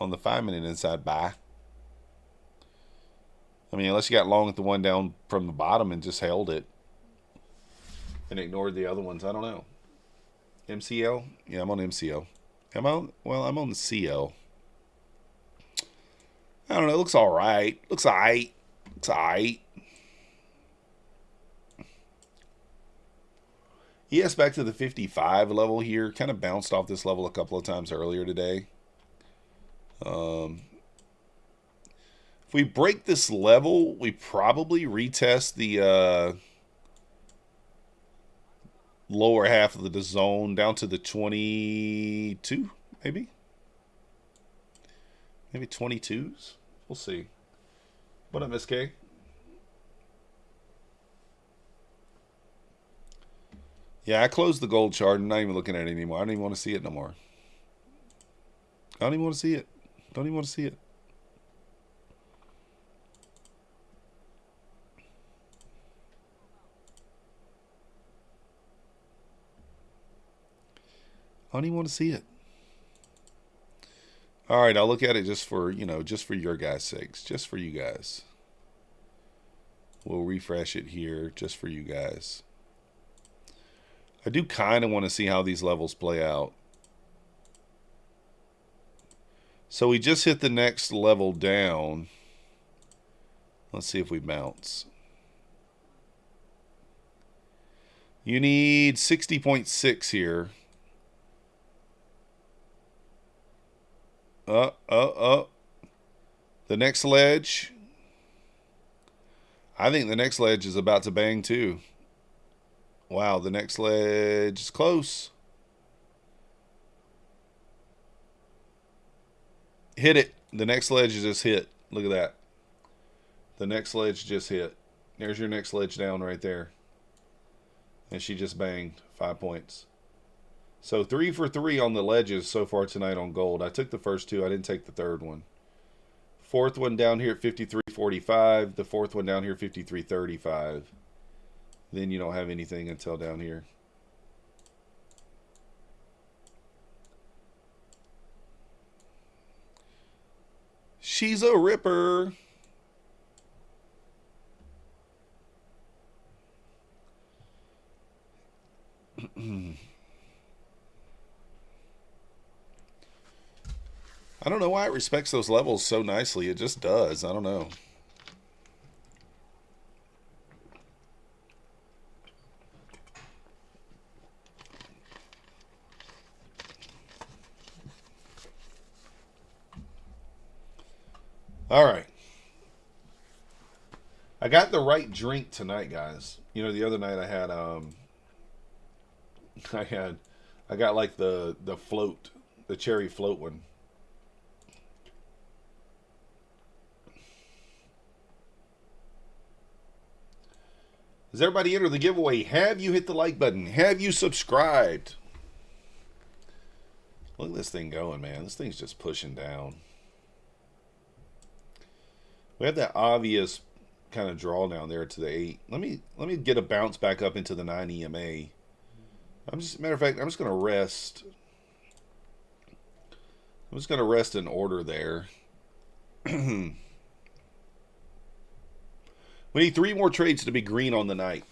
on the 5-minute inside buy. I mean, unless you got long at the one down from the bottom and just held it and ignored the other ones. I don't know. MCL? Yeah, I'm on MCL. Am I? Well, I'm on the CL. I don't know. It looks all right. Looks all right. Looks all right. ES back to the 55 level here. Kind of bounced off this level a couple of times earlier today. If we break this level, we probably retest the lower half of the zone down to the 22, maybe? Maybe 22s? We'll see. What up, Miss K? Yeah, I closed the gold chart. I'm not even looking at it anymore. I don't even want to see it no more. I don't even want to see it. Don't even want to see it. I don't even want to see it. All right, I'll look at it just for, you know, just for your guys' sakes. Just for you guys. We'll refresh it here just for you guys. I do kind of want to see how these levels play out. So we just hit the next level down. Let's see if we bounce. You need 60.6 here. The next ledge. I think the next ledge is about to bang too. Wow, the next ledge is close. Hit it. The next ledge just hit. Look at that. The next ledge just hit. There's your next ledge down right there. And she just banged 5 points. So 3 for 3 on the ledges so far tonight on gold. I took the first two. I didn't take the third one. Fourth one down here at 53.45. The fourth one down here at 53.35. Then you don't have anything until down here. She's a ripper. I don't know why it respects those levels so nicely. It just does. I don't know. All right. I got the right drink tonight, guys. You know, the other night I got like the float, the cherry float one. Has everybody entered the giveaway? Have you hit the like button? Have you subscribed? Look at this thing going, man. This thing's just pushing down. We have that obvious kind of draw down there to the 8. Let me get a bounce back up into the 9 EMA. Matter of fact, I'm just gonna rest. I'm just gonna rest in order there. We need 3 more trades to be green on the night.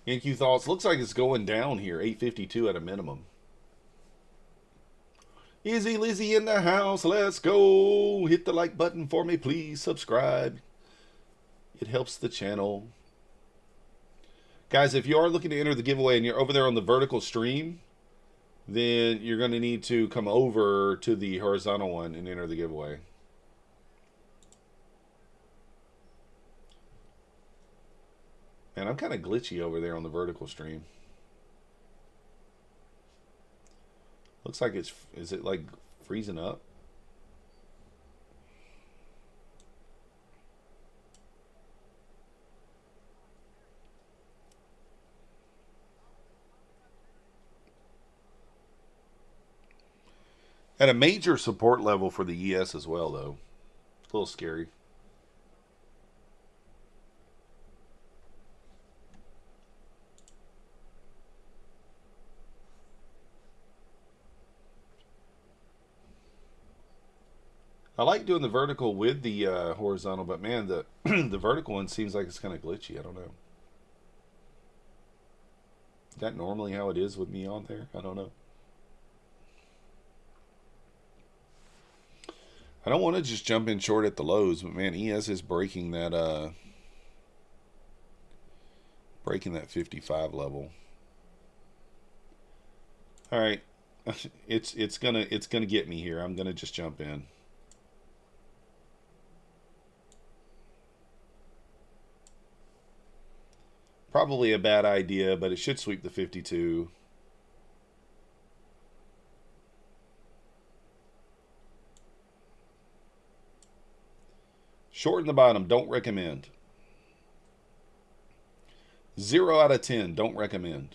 NQ thoughts. Looks like it's going down here. 852 at a minimum. Izzy Lizzy in the house. Let's go. Hit the like button for me, please. Subscribe. It helps the channel. Guys, if you are looking to enter the giveaway and you're over there on the vertical stream, then you're going to need to come over to the horizontal one and enter the giveaway. And I'm kind of glitchy over there on the vertical stream. Looks like is it like freezing up? At a major support level for the ES as well, though. It's a little scary. I like doing the vertical with the horizontal, but man, the the vertical one seems like it's kind of glitchy. I don't know. Is that normally how it is with me on there? I don't know. I don't want to just jump in short at the lows, but man, ES is breaking that 55 level. All right, it's gonna get me here. I'm gonna just jump in. Probably a bad idea, but it should sweep the 52. Short in the bottom, don't recommend. 0 out of 10, don't recommend.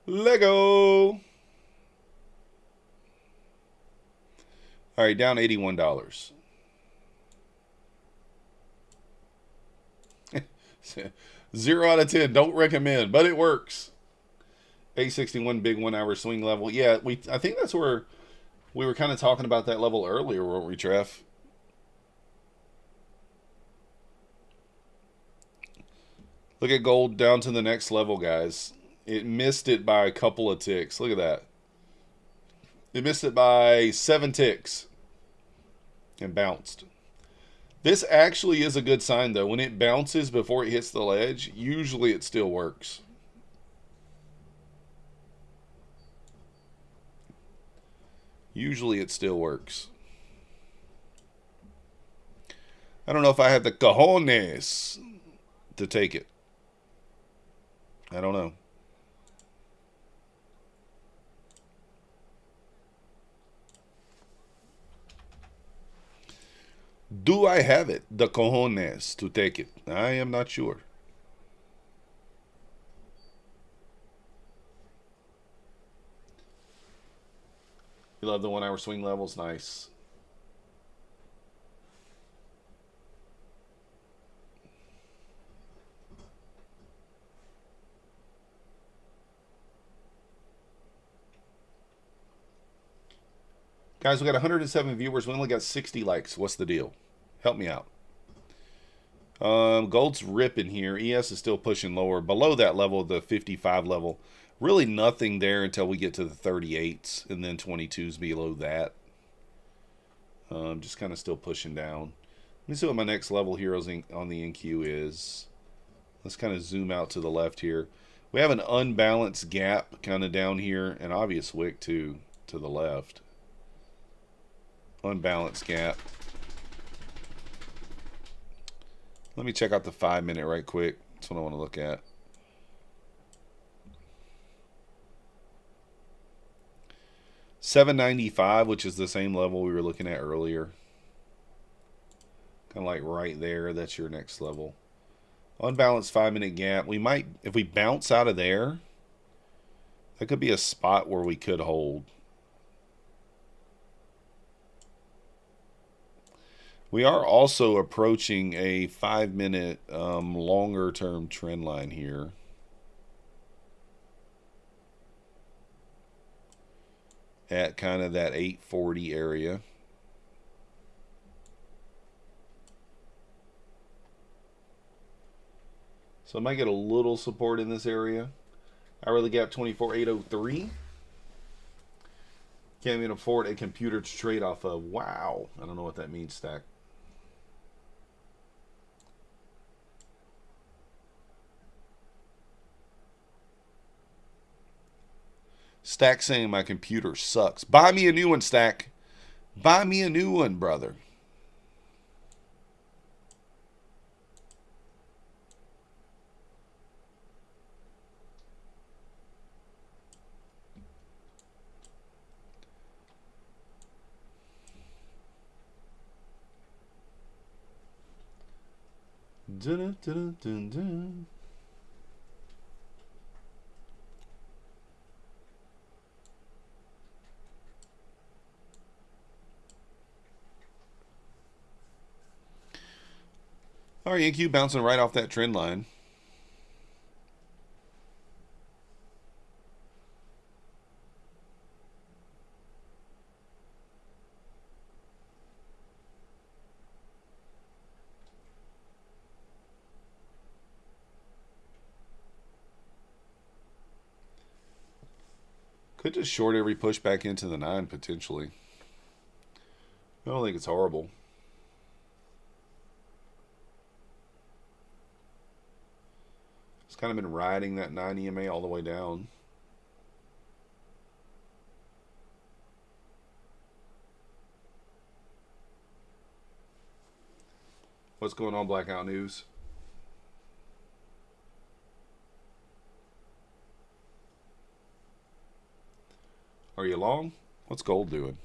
Lego. All right, down $81. 0 out of 10. Don't recommend, but it works. 861 big 1 hour swing level. Yeah, I think that's where we were kind of talking about that level earlier, weren't we, Treff? Look at gold down to the next level, guys. It missed it by a couple of ticks. Look at that. It missed it by 7 ticks and bounced. This actually is a good sign, though. When it bounces before it hits the ledge, usually it still works. Usually it still works. I don't know if I have the cojones to take it. I don't know. Do I have it, the cojones, to take it? I am not sure. You love the 1 hour swing levels? Nice. Guys, we got 107 viewers. We only got 60 likes. What's the deal? Help me out. Gold's ripping here. ES is still pushing lower. Below that level, the 55 level. Really nothing there until we get to the 38s. And then 22s below that. Just kind of still pushing down. Let me see what my next level here on the NQ is. Let's kind of zoom out to the left here. We have an unbalanced gap kind of down here. An obvious wick too to the left. Unbalanced gap. Let me check out the 5 minute right quick. That's what I want to look at. $7.95, which is the same level we were looking at earlier. Kind of like right there. That's your next level. Unbalanced 5 minute gap. We might, if we bounce out of there, that could be a spot where we could hold. We are also approaching a 5 minute longer term trend line here. At kind of that 840 area. So I might get a little support in this area. Hourly gap 24,803. Can't even afford a computer to trade off of. Wow. I don't know what that means, Stack. Stack saying my computer sucks. Buy me a new one, Stack. Buy me a new one, brother. Dun, dun, dun, dun. All right, NQ bouncing right off that trend line. Could just short every push back into the 9 potentially. I don't think it's horrible. It's kind of been riding that 9 EMA all the way down. What's going on, Blackout News? Are you long? What's gold doing?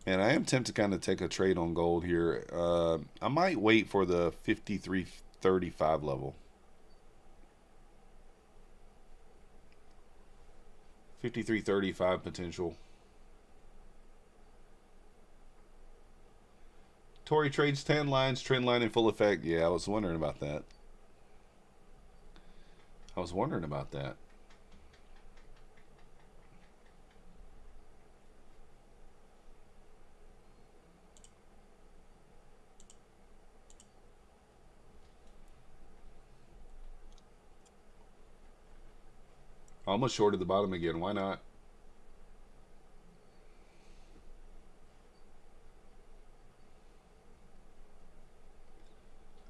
And I am tempted to kind of take a trade on gold here. I might wait for the 53.35 level. 53.35 potential. Tory trades 10 lines, trend line in full effect. Yeah, I was wondering about that. Almost shorted the bottom again. Why not?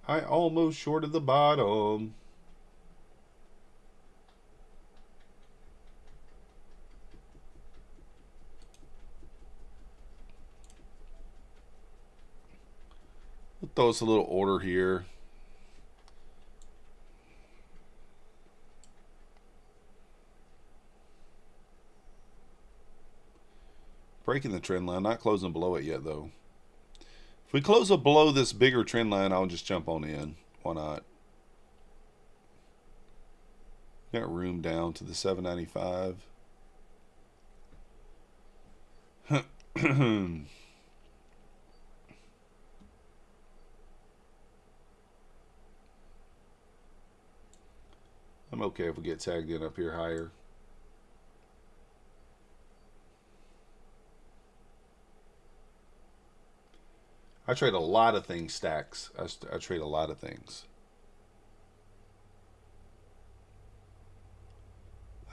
I almost shorted the bottom. We'll throw us a little order here. Breaking the trend line, not closing below it yet though. If we close below this bigger trend line, I'll just jump on in. Why not? Got room down to the 795. I'm okay if we get tagged in up here higher. I trade a lot of things stacks. I trade a lot of things.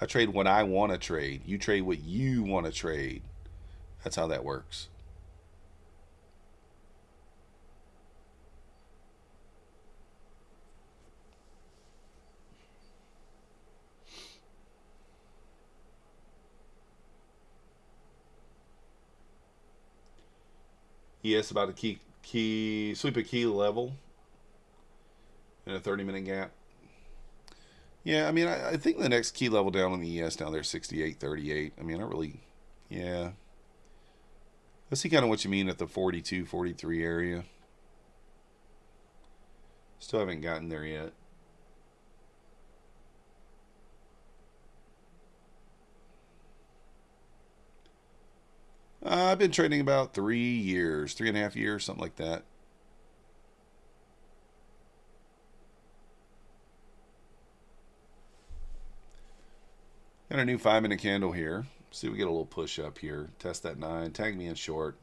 I trade what I want to trade. You trade what you want to trade. That's how that works. Yes, about a sweep a key level in a 30-minute gap. Yeah, I mean, I think the next key level down on the ES down there is 68.38. I mean, I really, yeah. I see kind of what you mean at the 42, 43 area. Still haven't gotten there yet. I've been trading about 3 years, 3.5 years, something like that. Got a new 5-minute candle here. See if we get a little push up here. Test that 9. Tag me in short.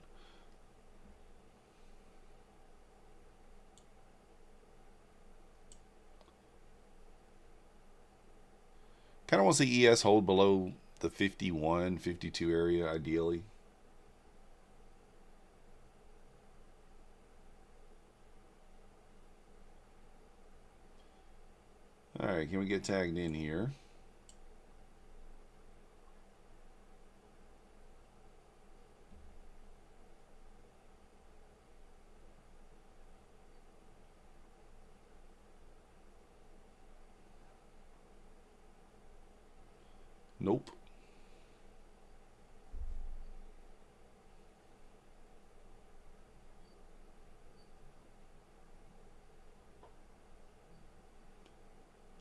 Kind of want to see ES hold below the 51, 52 area, ideally. All right, can we get tagged in here? Nope.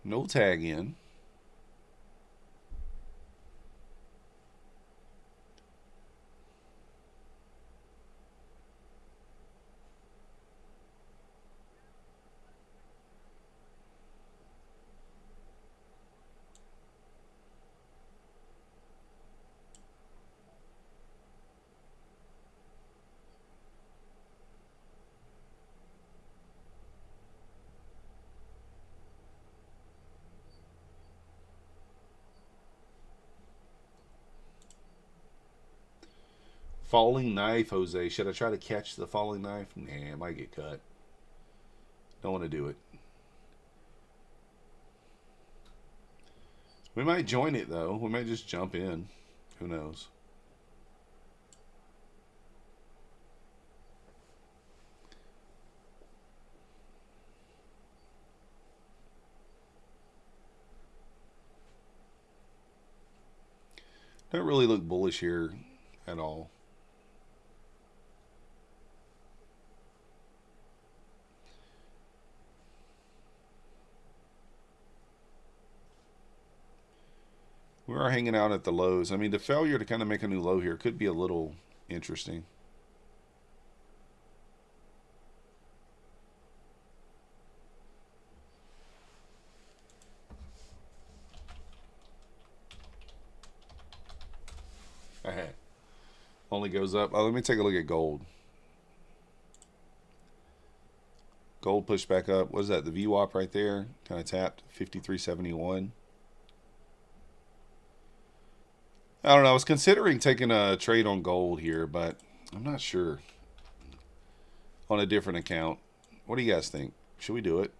No tag in. Falling knife, Jose. Should I try to catch the falling knife? Nah, I might get cut. Don't want to do it. We might join it, though. We might just jump in. Who knows? Don't really look bullish here at all. We are hanging out at the lows. I mean, the failure to kind of make a new low here could be a little interesting. Only goes up. Oh, let me take a look at gold. Gold pushed back up. What is that? The VWAP right there? Kind of tapped. 53.71. I don't know. I was considering taking a trade on gold here, but I'm not sure. On a different account. What do you guys think? Should we do it?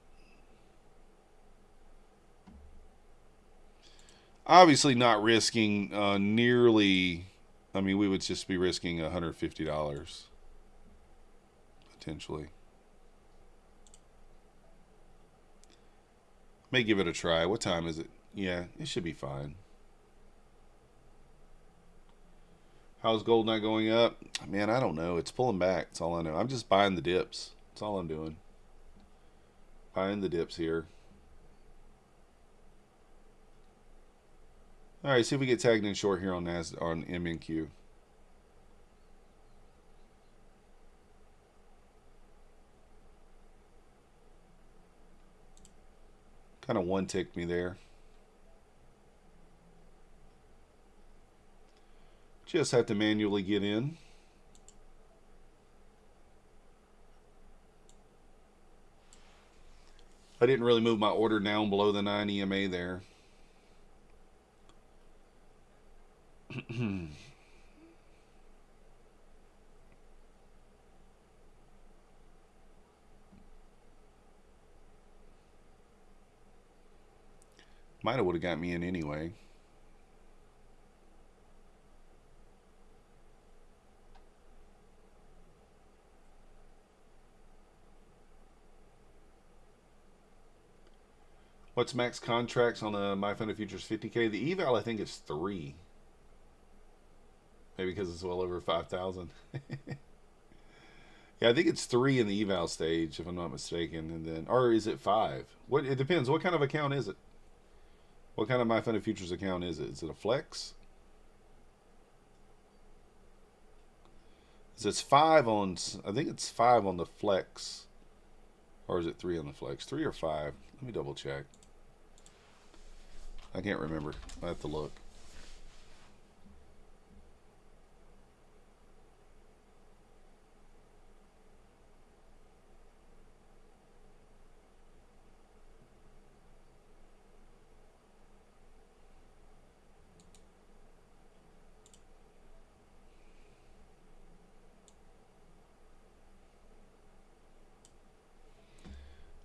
Obviously not risking nearly... I mean, we would just be risking $150. Potentially. May give it a try. What time is it? Yeah, it should be fine. How's gold not going up? Man, I don't know. It's pulling back. That's all I know. I'm just buying the dips. That's all I'm doing. Buying the dips here. All right, see if we get tagged in short here on Nasdaq, on MNQ. Kind of one ticked me there. Just have to manually get in. I didn't really move my order down below the 9 EMA there. Might have would have got me in anyway. What's max contracts on the My Fund Futures 50K? The eval I think is 3. Maybe because it's well over 5,000. Yeah, I think it's 3 in the eval stage, if I'm not mistaken, and then, or is it 5? What? It depends. What kind of account is it? What kind of My Fund Futures account is it? Is it a flex? It's 5 on. I think it's 5 on the flex, or is it 3 on the flex? 3 or 5? Let me double check. I can't remember. I have to look.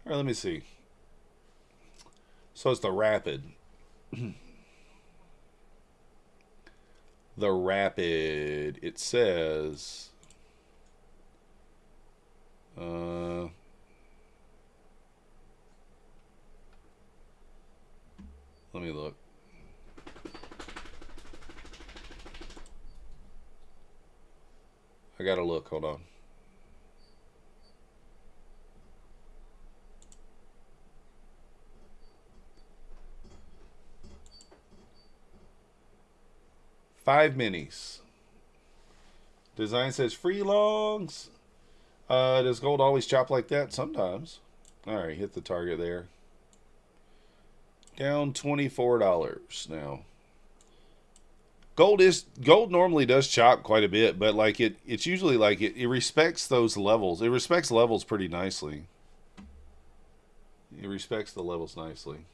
All right, let me see. So it's the Rapid. The Rapid, it says, let me look. I gotta look, hold on. Five minis. Design says free longs. Does gold always chop like that? Sometimes. All right, hit the target there. Down $24 now. Gold normally does chop quite a bit, but like it's usually like it respects those levels. It respects levels pretty nicely. It respects the levels nicely.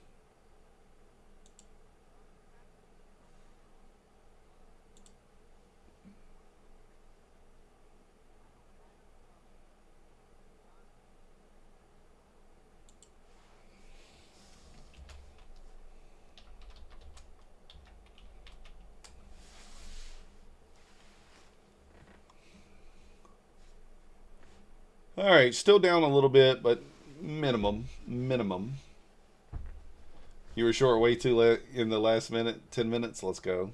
All right, still down a little bit, but minimum. You were short way too late in the last minute, 10 minutes. Let's go.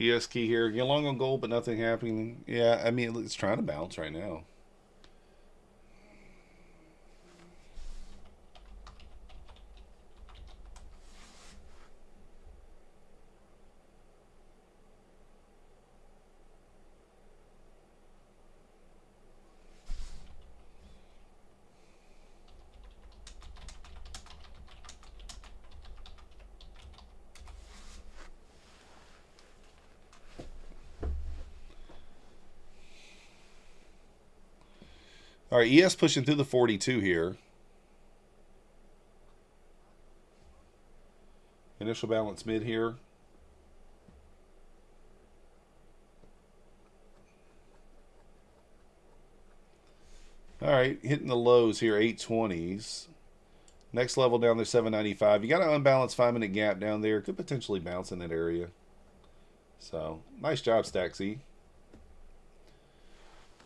ES key here. Get long on gold, but nothing happening. Yeah, I mean, it's trying to bounce right now. All right, ES pushing through the 42 here. Initial balance mid here. All right, hitting the lows here, 820s. Next level down there, 795. You got an unbalanced 5-minute gap down there. Could potentially bounce in that area. So, nice job, Staxy.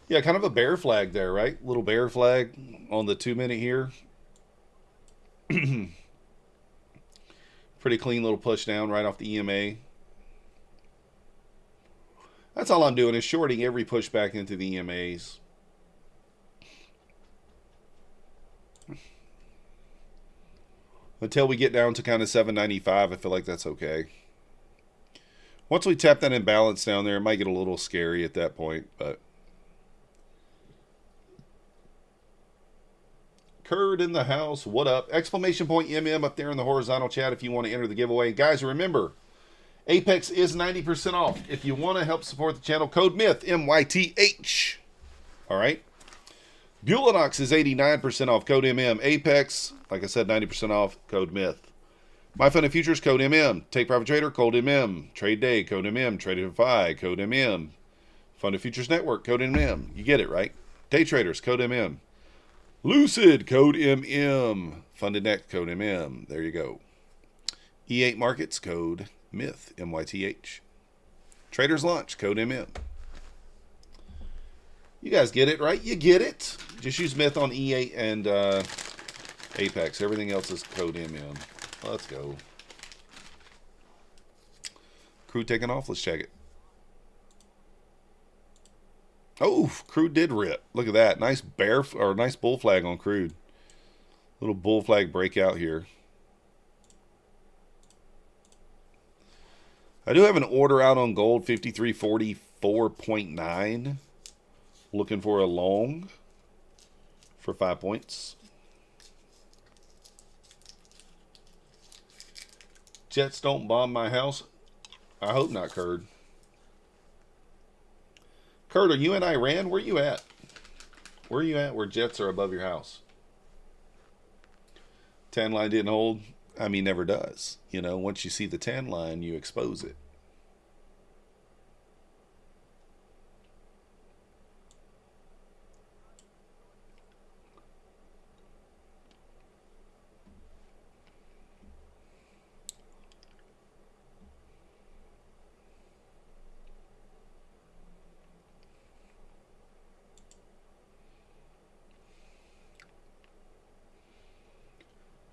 Yeah, kind of a bear flag there, right? Little bear flag on the 2-minute here. Pretty clean little push down right off the EMA. That's all I'm doing is shorting every push back into the EMAs. Until we get down to kind of 795, I feel like that's okay. Once we tap that imbalance down there, it might get a little scary at that point, but Curd in the house, what up? Exclamation point MM up there in the horizontal chat if you want to enter the giveaway. Guys, remember, Apex is 90% off. If you want to help support the channel, code MYTH, M-Y-T-H. All right? Bulanox is 89% off, code MM. Apex, like I said, 90% off, code MYTH. My Fun and Futures, code MM. Take Profit Trader, code MM. Trade Day, code MM. Tradify, code MM. Fund and Futures Network, code MM. You get it, right? Day Traders, code MM. Lucid, code MM. Funded Next, code MM. There you go. E8 Markets, code MYTH, M-Y-T-H. Traders Launch, code MM. You guys get it, right? You get it. Just use MYTH on E8 and Apex. Everything else is code MM. Let's go. Crude taking off. Let's check it. Oh, crude did rip. Look at that. Nice bear or nice bull flag on crude. Little bull flag breakout here. I do have an order out on gold, 53.44.9. Looking for a long for 5 points. Jets don't bomb my house. I hope not, Curd. Curd, are you in Iran? Where you at? Where are you at where jets are above your house? Tan line didn't hold. I mean, never does. You know, once you see the tan line, you expose it.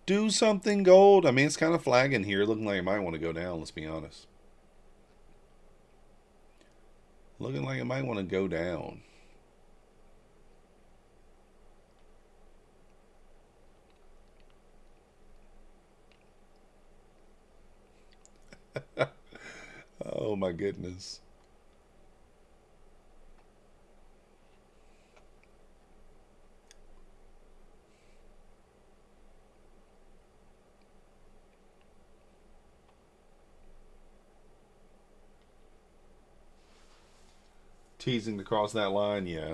Do something, gold. I mean, it's kind of flagging here. Looking like it might want to go down, let's be honest. Looking like it might want to go down. Oh, my goodness. Teasing to cross that line, yeah.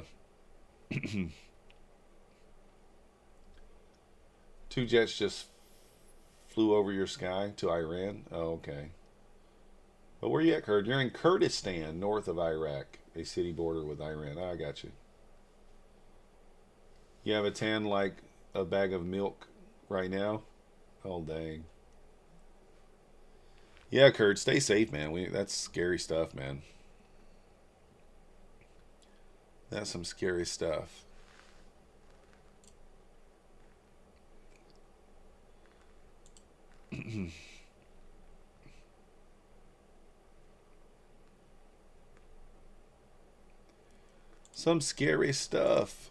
Two jets just flew over your sky to Iran. Oh, okay. But where you at, Kurd? You're in Kurdistan, north of Iraq, a city border with Iran. I got you. You have a tan like a bag of milk right now? Oh, dang. Yeah, Kurd, stay safe, man. That's scary stuff, man. That's some scary stuff. Some scary stuff.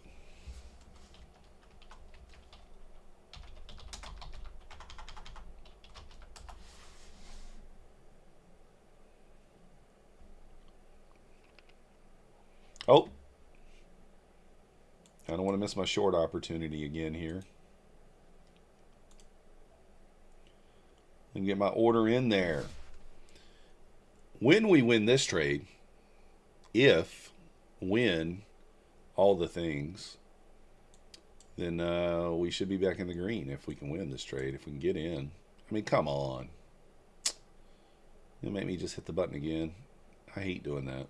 Oh. I don't want to miss my short opportunity again here. And get my order in there. When we win this trade, win all the things, then we should be back in the green if we can win this trade, if we can get in. I mean, come on. You'll make me just hit the button again. I hate doing that.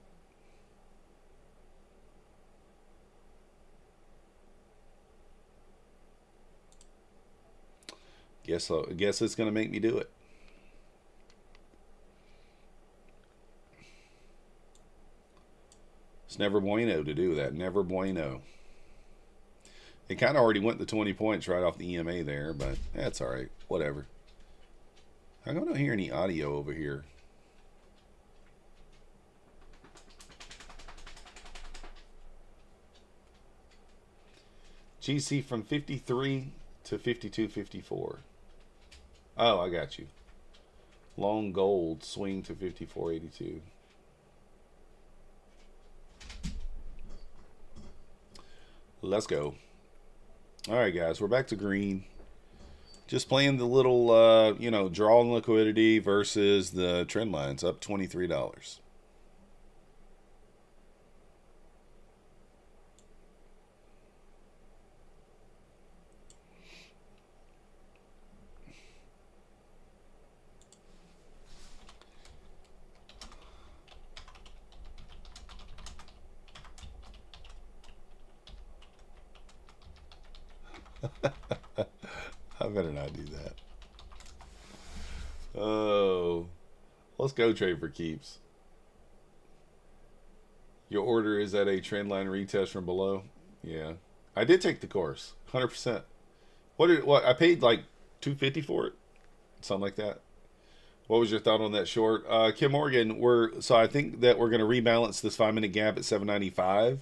Guess it's going to make me do it. It's never bueno to do that. Never bueno. It kind of already went the 20 points right off the EMA there, but that's all right. Whatever. I don't hear any audio over here. GC from 53 to 52.54. Oh, I got you. Long gold swing to 54.82. Let's go. All right, guys, we're back to green. Just playing the little, you know, drawing liquidity versus the trend lines, up $23. I better not do that. Oh, let's go trade for keeps. Your order is at a trend line retest from below. Yeah, I did take the course, 100%. What I paid like $250 for it, something like that. What was your thought on that short, Kim Morgan? So I think that we're going to rebalance this 5-minute gap at 795,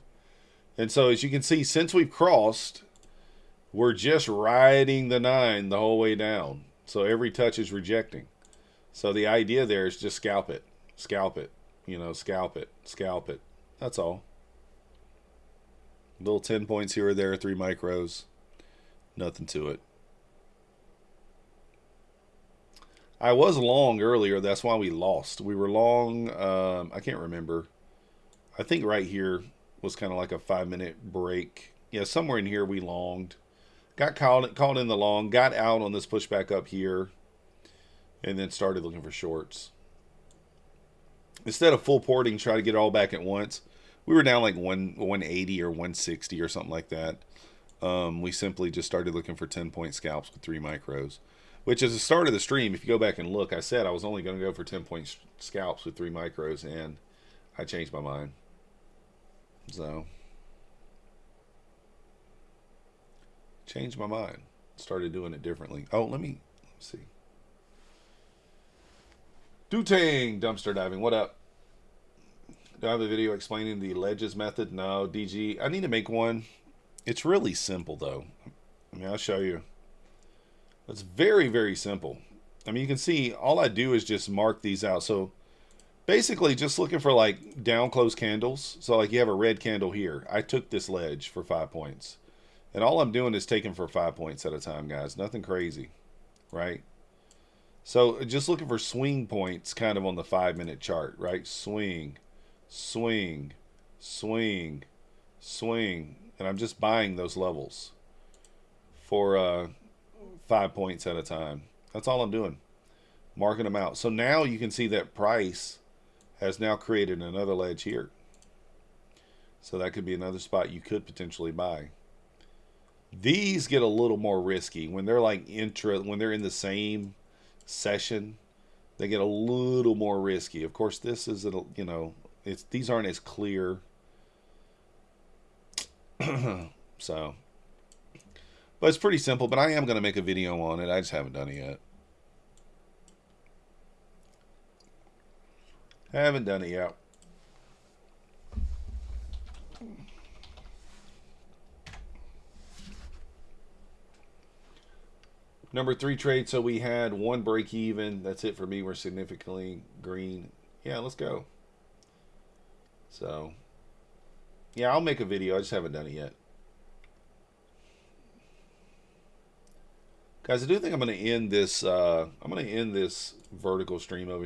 and so as you can see, since we've crossed, we're just riding the 9 the whole way down. So every touch is rejecting. So the idea there is just scalp it. Scalp it. You know, scalp it. Scalp it. That's all. Little 10 points here or there, 3 micros. Nothing to it. I was long earlier. That's why we lost. We were long. I can't remember. I think right here was kind of like a 5-minute break. Yeah, somewhere in here we longed. Got caught in the long, got out on this pushback up here, and then started looking for shorts. Instead of full porting, try to get it all back at once. We were down like 180 or 160 or something like that. We simply just started looking for 10-point scalps with 3 micros, which is the start of the stream. If you go back and look, I said I was only going to go for 10-point scalps with 3 micros, and I changed my mind. So changed my mind. Started doing it differently. Oh, let me see. Dutang Dumpster Diving, what up? Do I have a video explaining the ledges method? No, DG. I need to make one. It's really simple, though. I mean, I'll show you. It's very, very simple. I mean, you can see all I do is just mark these out. So basically just looking for like down close candles. So like you have a red candle here. I took this ledge for 5 points. And all I'm doing is taking for 5 points at a time, guys. Nothing crazy, right? So just looking for swing points kind of on the 5-minute chart, right? Swing, swing, swing, swing. And I'm just buying those levels for 5 points at a time. That's all I'm doing, marking them out. So now you can see that price has now created another ledge here. So that could be another spot you could potentially buy. These get a little more risky when they're like when they're in the same session. They get a little more risky. Of course, this is you know, these aren't as clear. So, but it's pretty simple. But I am going to make a video on it. I just haven't done it yet. Haven't done it yet. Number 3 trade, so we had 1 break even. That's it for me. We're significantly green. Yeah, let's go. So, yeah, I'll make a video. I just haven't done it yet. Guys, I do think I'm going to end this vertical stream over here.